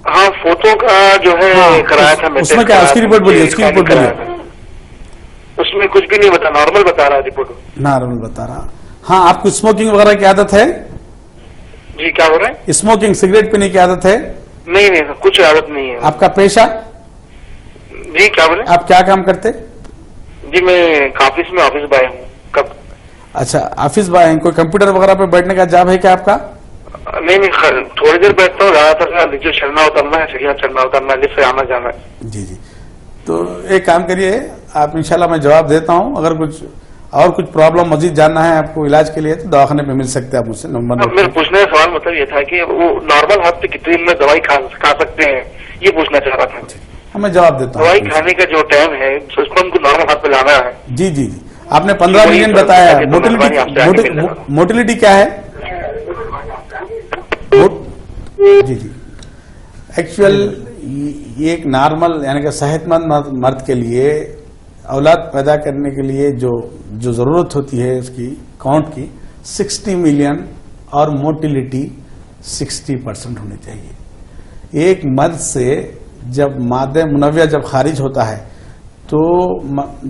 हाँ, फोटो का जो है कराया था मैं।
उसमें क्या, उसकी रिपोर्ट बोलिए, उसकी रिपोर्ट बोलिए।
उसमें कुछ भी नहीं बता, नॉर्मल बता रहा है रिपोर्ट।
नॉर्मल बता रहा। हाँ, आपको स्मोकिंग वगैरह की आदत है?
जी, क्या हो रहा है?
स्मोकिंग, सिगरेट पीने की आदत है?
नहीं, कुछ आदत नहीं है।
आपका पेशा?
जी, क्या बोले?
आप क्या काम करते?
जी, मैं ऑफिस में ऑफिस बॉय हूँ। कब?
अच्छा, ऑफिस बॉय हैं। कोई कंप्यूटर वगैरह पे बैठने का जॉब है क्या आपका?
नहीं, थोड़ी देर बैठता हूँ, ज्यादातर नीचे चढ़ना उतरना है, सीढ़ियाँ चढ़ना उतरना है, जिससे आना जाना है।
जी जी, तो एक काम करिए आप, इंशाल्लाह मैं जवाब देता हूँ। अगर कुछ प्रॉब्लम मजीद जानना है आपको इलाज के लिए तो दवाखाने पे मिल सकते हैं आप मुझसे। नंबर
मेरे पूछने का सवाल मतलब ये था कि वो नॉर्मल हाथ पे कितने दिन में दवाई खा सकते हैं, ये पूछना चाह रहा था।
हाँ, मैं जवाब देता हूँ।
दवाई खाने का जो टाइम है उसको हमको नॉर्मल हाथ पे लाना है।
जी जी जी, आपने 15 मिलियन बताया। मोटिलिटी क्या है? जी जी, एक्चुअल ये एक नॉर्मल यानी कि सेहतमंद मर्द के लिए औलाद पैदा करने के लिए जो जरूरत होती है उसकी काउंट की 60 मिलियन और मोटिलिटी 60% होनी चाहिए। एक मर्द से जब मादे मुनव्या जब खारिज होता है तो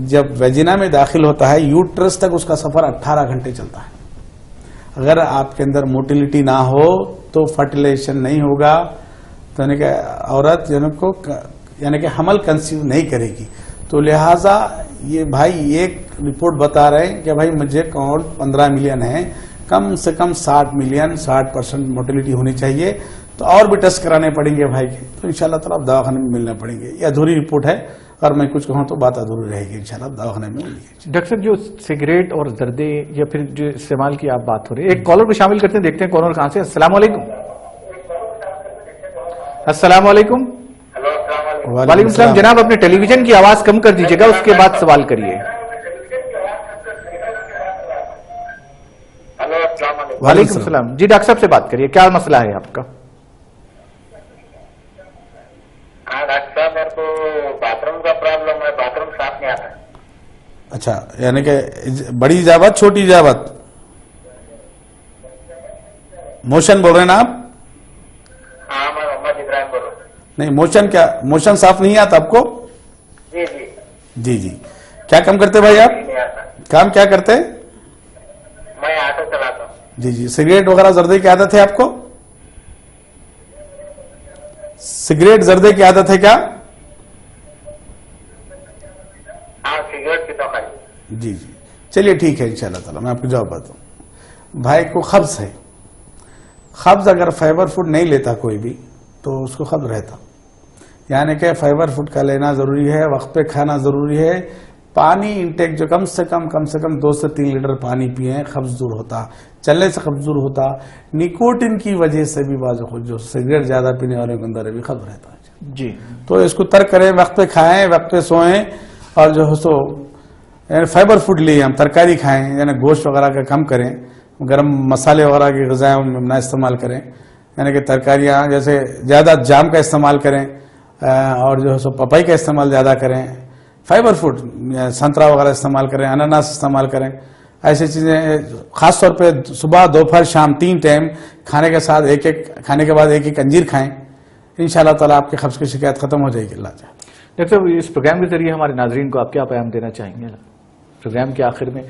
जब वेजिना में दाखिल होता है यूट्रस तक उसका सफर 18 घंटे चलता है। अगर आपके अंदर मोटिलिटी ना हो तो फर्टिलाइजेशन नहीं होगा, तो यानी कि औरत यानी कि हमल कंसीव नहीं करेगी। तो लिहाजा ये भाई एक रिपोर्ट बता रहे हैं कि भाई मुझे काउंट 15 मिलियन है, कम से कम 60 मिलियन 60% मोटिलिटी होनी चाहिए। तो और भी टेस्ट कराने पड़ेंगे भाई के, तो इंशाल्लाह ताला दवाखाने में मिलना पड़ेंगे। ये अधूरी रिपोर्ट है, और मैं कुछ कहूँ तो बात अधूरी रहेगी, इंशाल्लाह दवाखाने में मिलेगी।
डॉक्टर साहब, जो सिगरेट और जर्दे या फिर जो इस्तेमाल की आप बात हो रही है, एक कॉलर को शामिल करते हैं, देखते हैं कॉलर कहाँ से। अस्सलाम वालेकुम। अस्सलाम वालेकुम। वालेकुम सलाम। जनाब, अपने टेलीविजन की आवाज कम कर दीजिएगा, उसके बाद सवाल करिए। वालेकुम सलाम। जी डॉक्टर साहब से बात करिए, क्या मसला है आपका?
हाँ डॉक्टर साहब, मेरे को बाथरूम का प्रॉब्लम है, बाथरूम साफ नहीं आता।
अच्छा, यानी कि बड़ी इजाजत छोटी इजाजत? मोशन बोल रहे हैं ना आप?
हाँ, मैं मोहम्मद इब्राहिम बोल रहा हूँ।
नहीं, मोशन क्या, मोशन साफ नहीं आता आपको?
जी जी
जी जी, क्या काम करते भाई आप?
नहीं आता।
काम क्या करते?
मैं ऑटो चलाता हूँ।
जी जी, सिगरेट वगैरह जर्दे की आदत है आपको? सिगरेट जर्दे की आदत है क्या?
हाँ, सिगरेट पीता हूँ खाली।
जी जी, चलिए ठीक है, इंशाल्लाह ताला मैं आपको जवाब बताता हूँ। भाई को कब्ज है, कब्ज अगर फाइबर फूड नहीं लेता कोई भी तो उसको कब्ज रहता, यानी कि फाइबर फूड का लेना जरूरी है, वक्त पे खाना जरूरी है, पानी इंटेक जो कम से कम 2 से 3 लीटर पानी पिए, कब्ज दूर होता, चलने से कब्ज दूर होता। निकोटिन की वजह से भी बाज़ जो सिगरेट ज्यादा पीने वाले के अंदर भी कब्ज रहता है।
जी,
तो इसको तर्क करें, वक्त पे खाएं, वक्त पे सोएं, और जो है सो यानी फाइबर फूड लिए हम तरकारी खाएं, यानी गोश्त वगैरह का कम करें, गर्म मसाले वगैरह की ग़िज़ाएं ना इस्तेमाल करें, यानी कि तरकारियाँ जैसे ज़्यादा जाम का इस्तेमाल करें, और जो है सो पपाई का इस्तेमाल ज़्यादा करें, फाइबर फूड संतरा वगैरह इस्तेमाल करें, अनानास इस्तेमाल करें, ऐसी चीज़ें खास तौर पे सुबह दोपहर शाम 3 टाइम खाने के साथ खाने के बाद एक अंजीर खाएं, इंशाल्लाह ताला आपके कब्ज की शिकायत खत्म हो जाएगी। अल्लाह चाहे।
डॉक्टर साहब, इस प्रोग्राम के जरिए हमारे नाजरीन को आप क्या पैगाम देना चाहेंगे प्रोग्राम के आखिर में?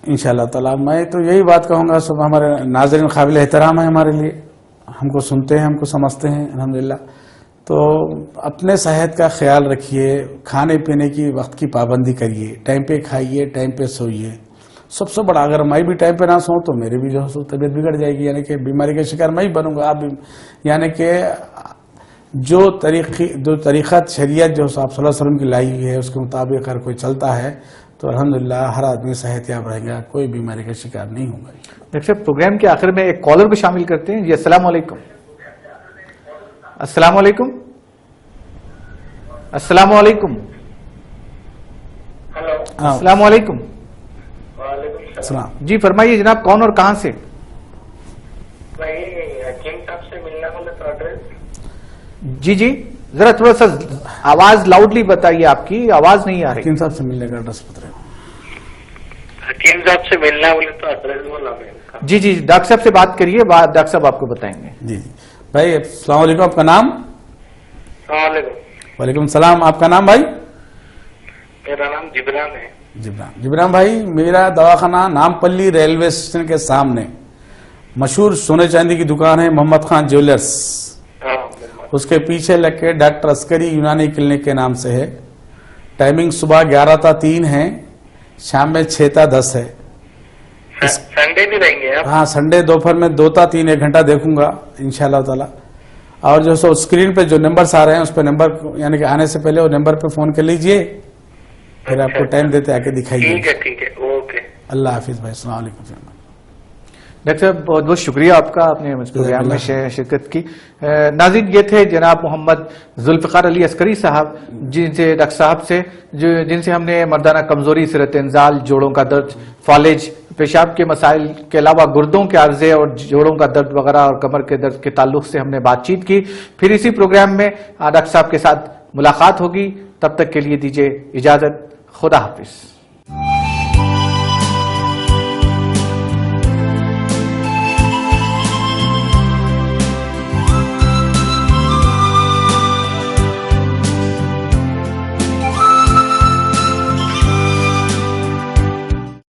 इंशाल्लाह ताला मैं तो यही बात कहूँगा, सब हमारे नाज़रीन काबिल एहतराम है हमारे लिए, हमको सुनते हैं, हमको समझते हैं अल्हम्दुलिल्लाह। तो अपने सेहत का ख्याल रखिए, खाने पीने की वक्त की पाबंदी करिए, टाइम पे खाइए, टाइम पे सोइए। सबसे बड़ा, अगर मैं भी टाइम पे ना सोऊं तो मेरी भी जो है तबीयत बिगड़ जाएगी, यानी कि बीमारी का शिकार मैं ही बनूंगा, आप भी। यानी कि जो तरीक़त शरीयत जो आप सल्लल्लाहु अलैहि वसल्लम की लाई हुई है उसके मुताबिक अगर कोई चलता है तो अल्हम्दुलिल्लाह हर आदमी सेहतयाब रहेगा, कोई बीमारी का शिकार नहीं होगा।
डॉक्टर साहब, प्रोग्राम के आखिर में एक कॉलर को शामिल करते हैं। जी अस्सलाम वालेकुम। अस्सलाम वालेकुम। अस्सलाम वालेकुम।
हेलो,
हाँ,
अस्सलाम वालेकुम।
वालेकुम
सलाम।
जी फरमाइए जनाब, कौन और कहां से?
भाई हकीम साहब से मिलना बोले तो एड्रेस?
जी जी, जरा थोड़ा सा आवाज लाउडली बताइए, आपकी आवाज नहीं आ रही।
हकीम साहब से मिलने का एड्रेस बता रहे हो?
हकीम साहब से मिलना बोले तो एड्रेस बोला मैं।
जी जी, डॉक्टर साहब से बात करिए, डॉक्टर साहब आपको बताएंगे।
जी जी भाई, अस्सलाम वालेकुम। आपका नाम?
वालेकुम।
वालेकुम सलाम। आपका नाम भाई?
मेरा नाम जिब्रान है।
जिब्रान। जिब्रान भाई, मेरा दवाखाना नामपल्ली रेलवे स्टेशन के सामने मशहूर सोने चांदी की दुकान है मोहम्मद खान ज्वेलर्स, उसके पीछे लग के डॉक्टर अस्करी यूनानी क्लिनिक के नाम से है। टाइमिंग सुबह 11 ता 3 है, शाम में 6 ता 10 है।
संडे भी रहेंगे आप?
हाँ, संडे दोपहर में 2 ता 3 1 घंटा देखूंगा इंशाल्लाह ताला। और जो सो स्क्रीन पे जो नंबर्स आ रहे हैं उस पर नंबर, यानी कि आने से पहले वो नंबर पे फोन कर लीजिए, फिर आपको टाइम देते आके दिखाइए।
ठीक है, ओके।
अल्लाह हाफिज भाई, अस्सलाम वालेकुम।
डॉक्टर साहब, बहुत बहुत शुक्रिया आपका, आपने इस प्रोग्राम में शिरकत की। नाज़रीन, ये थे जनाब मोहम्मद जुल्फ़िकार अली अस्करी साहब, जिनसे डॉक्टर साहब से जिनसे हमने मर्दाना कमजोरी, सिरत इंजाल, जोड़ों का दर्द, फालिज, पेशाब के मसाइल के अलावा गुर्दों के आर्जे और जोड़ों का दर्द वगैरह और कमर के दर्द के ताल्लुक से हमने बातचीत की। फिर इसी प्रोग्राम में डॉक्टर साहब के साथ मुलाकात होगी। तब तक के लिए दीजिए इजाजत। खुदा हाफिज।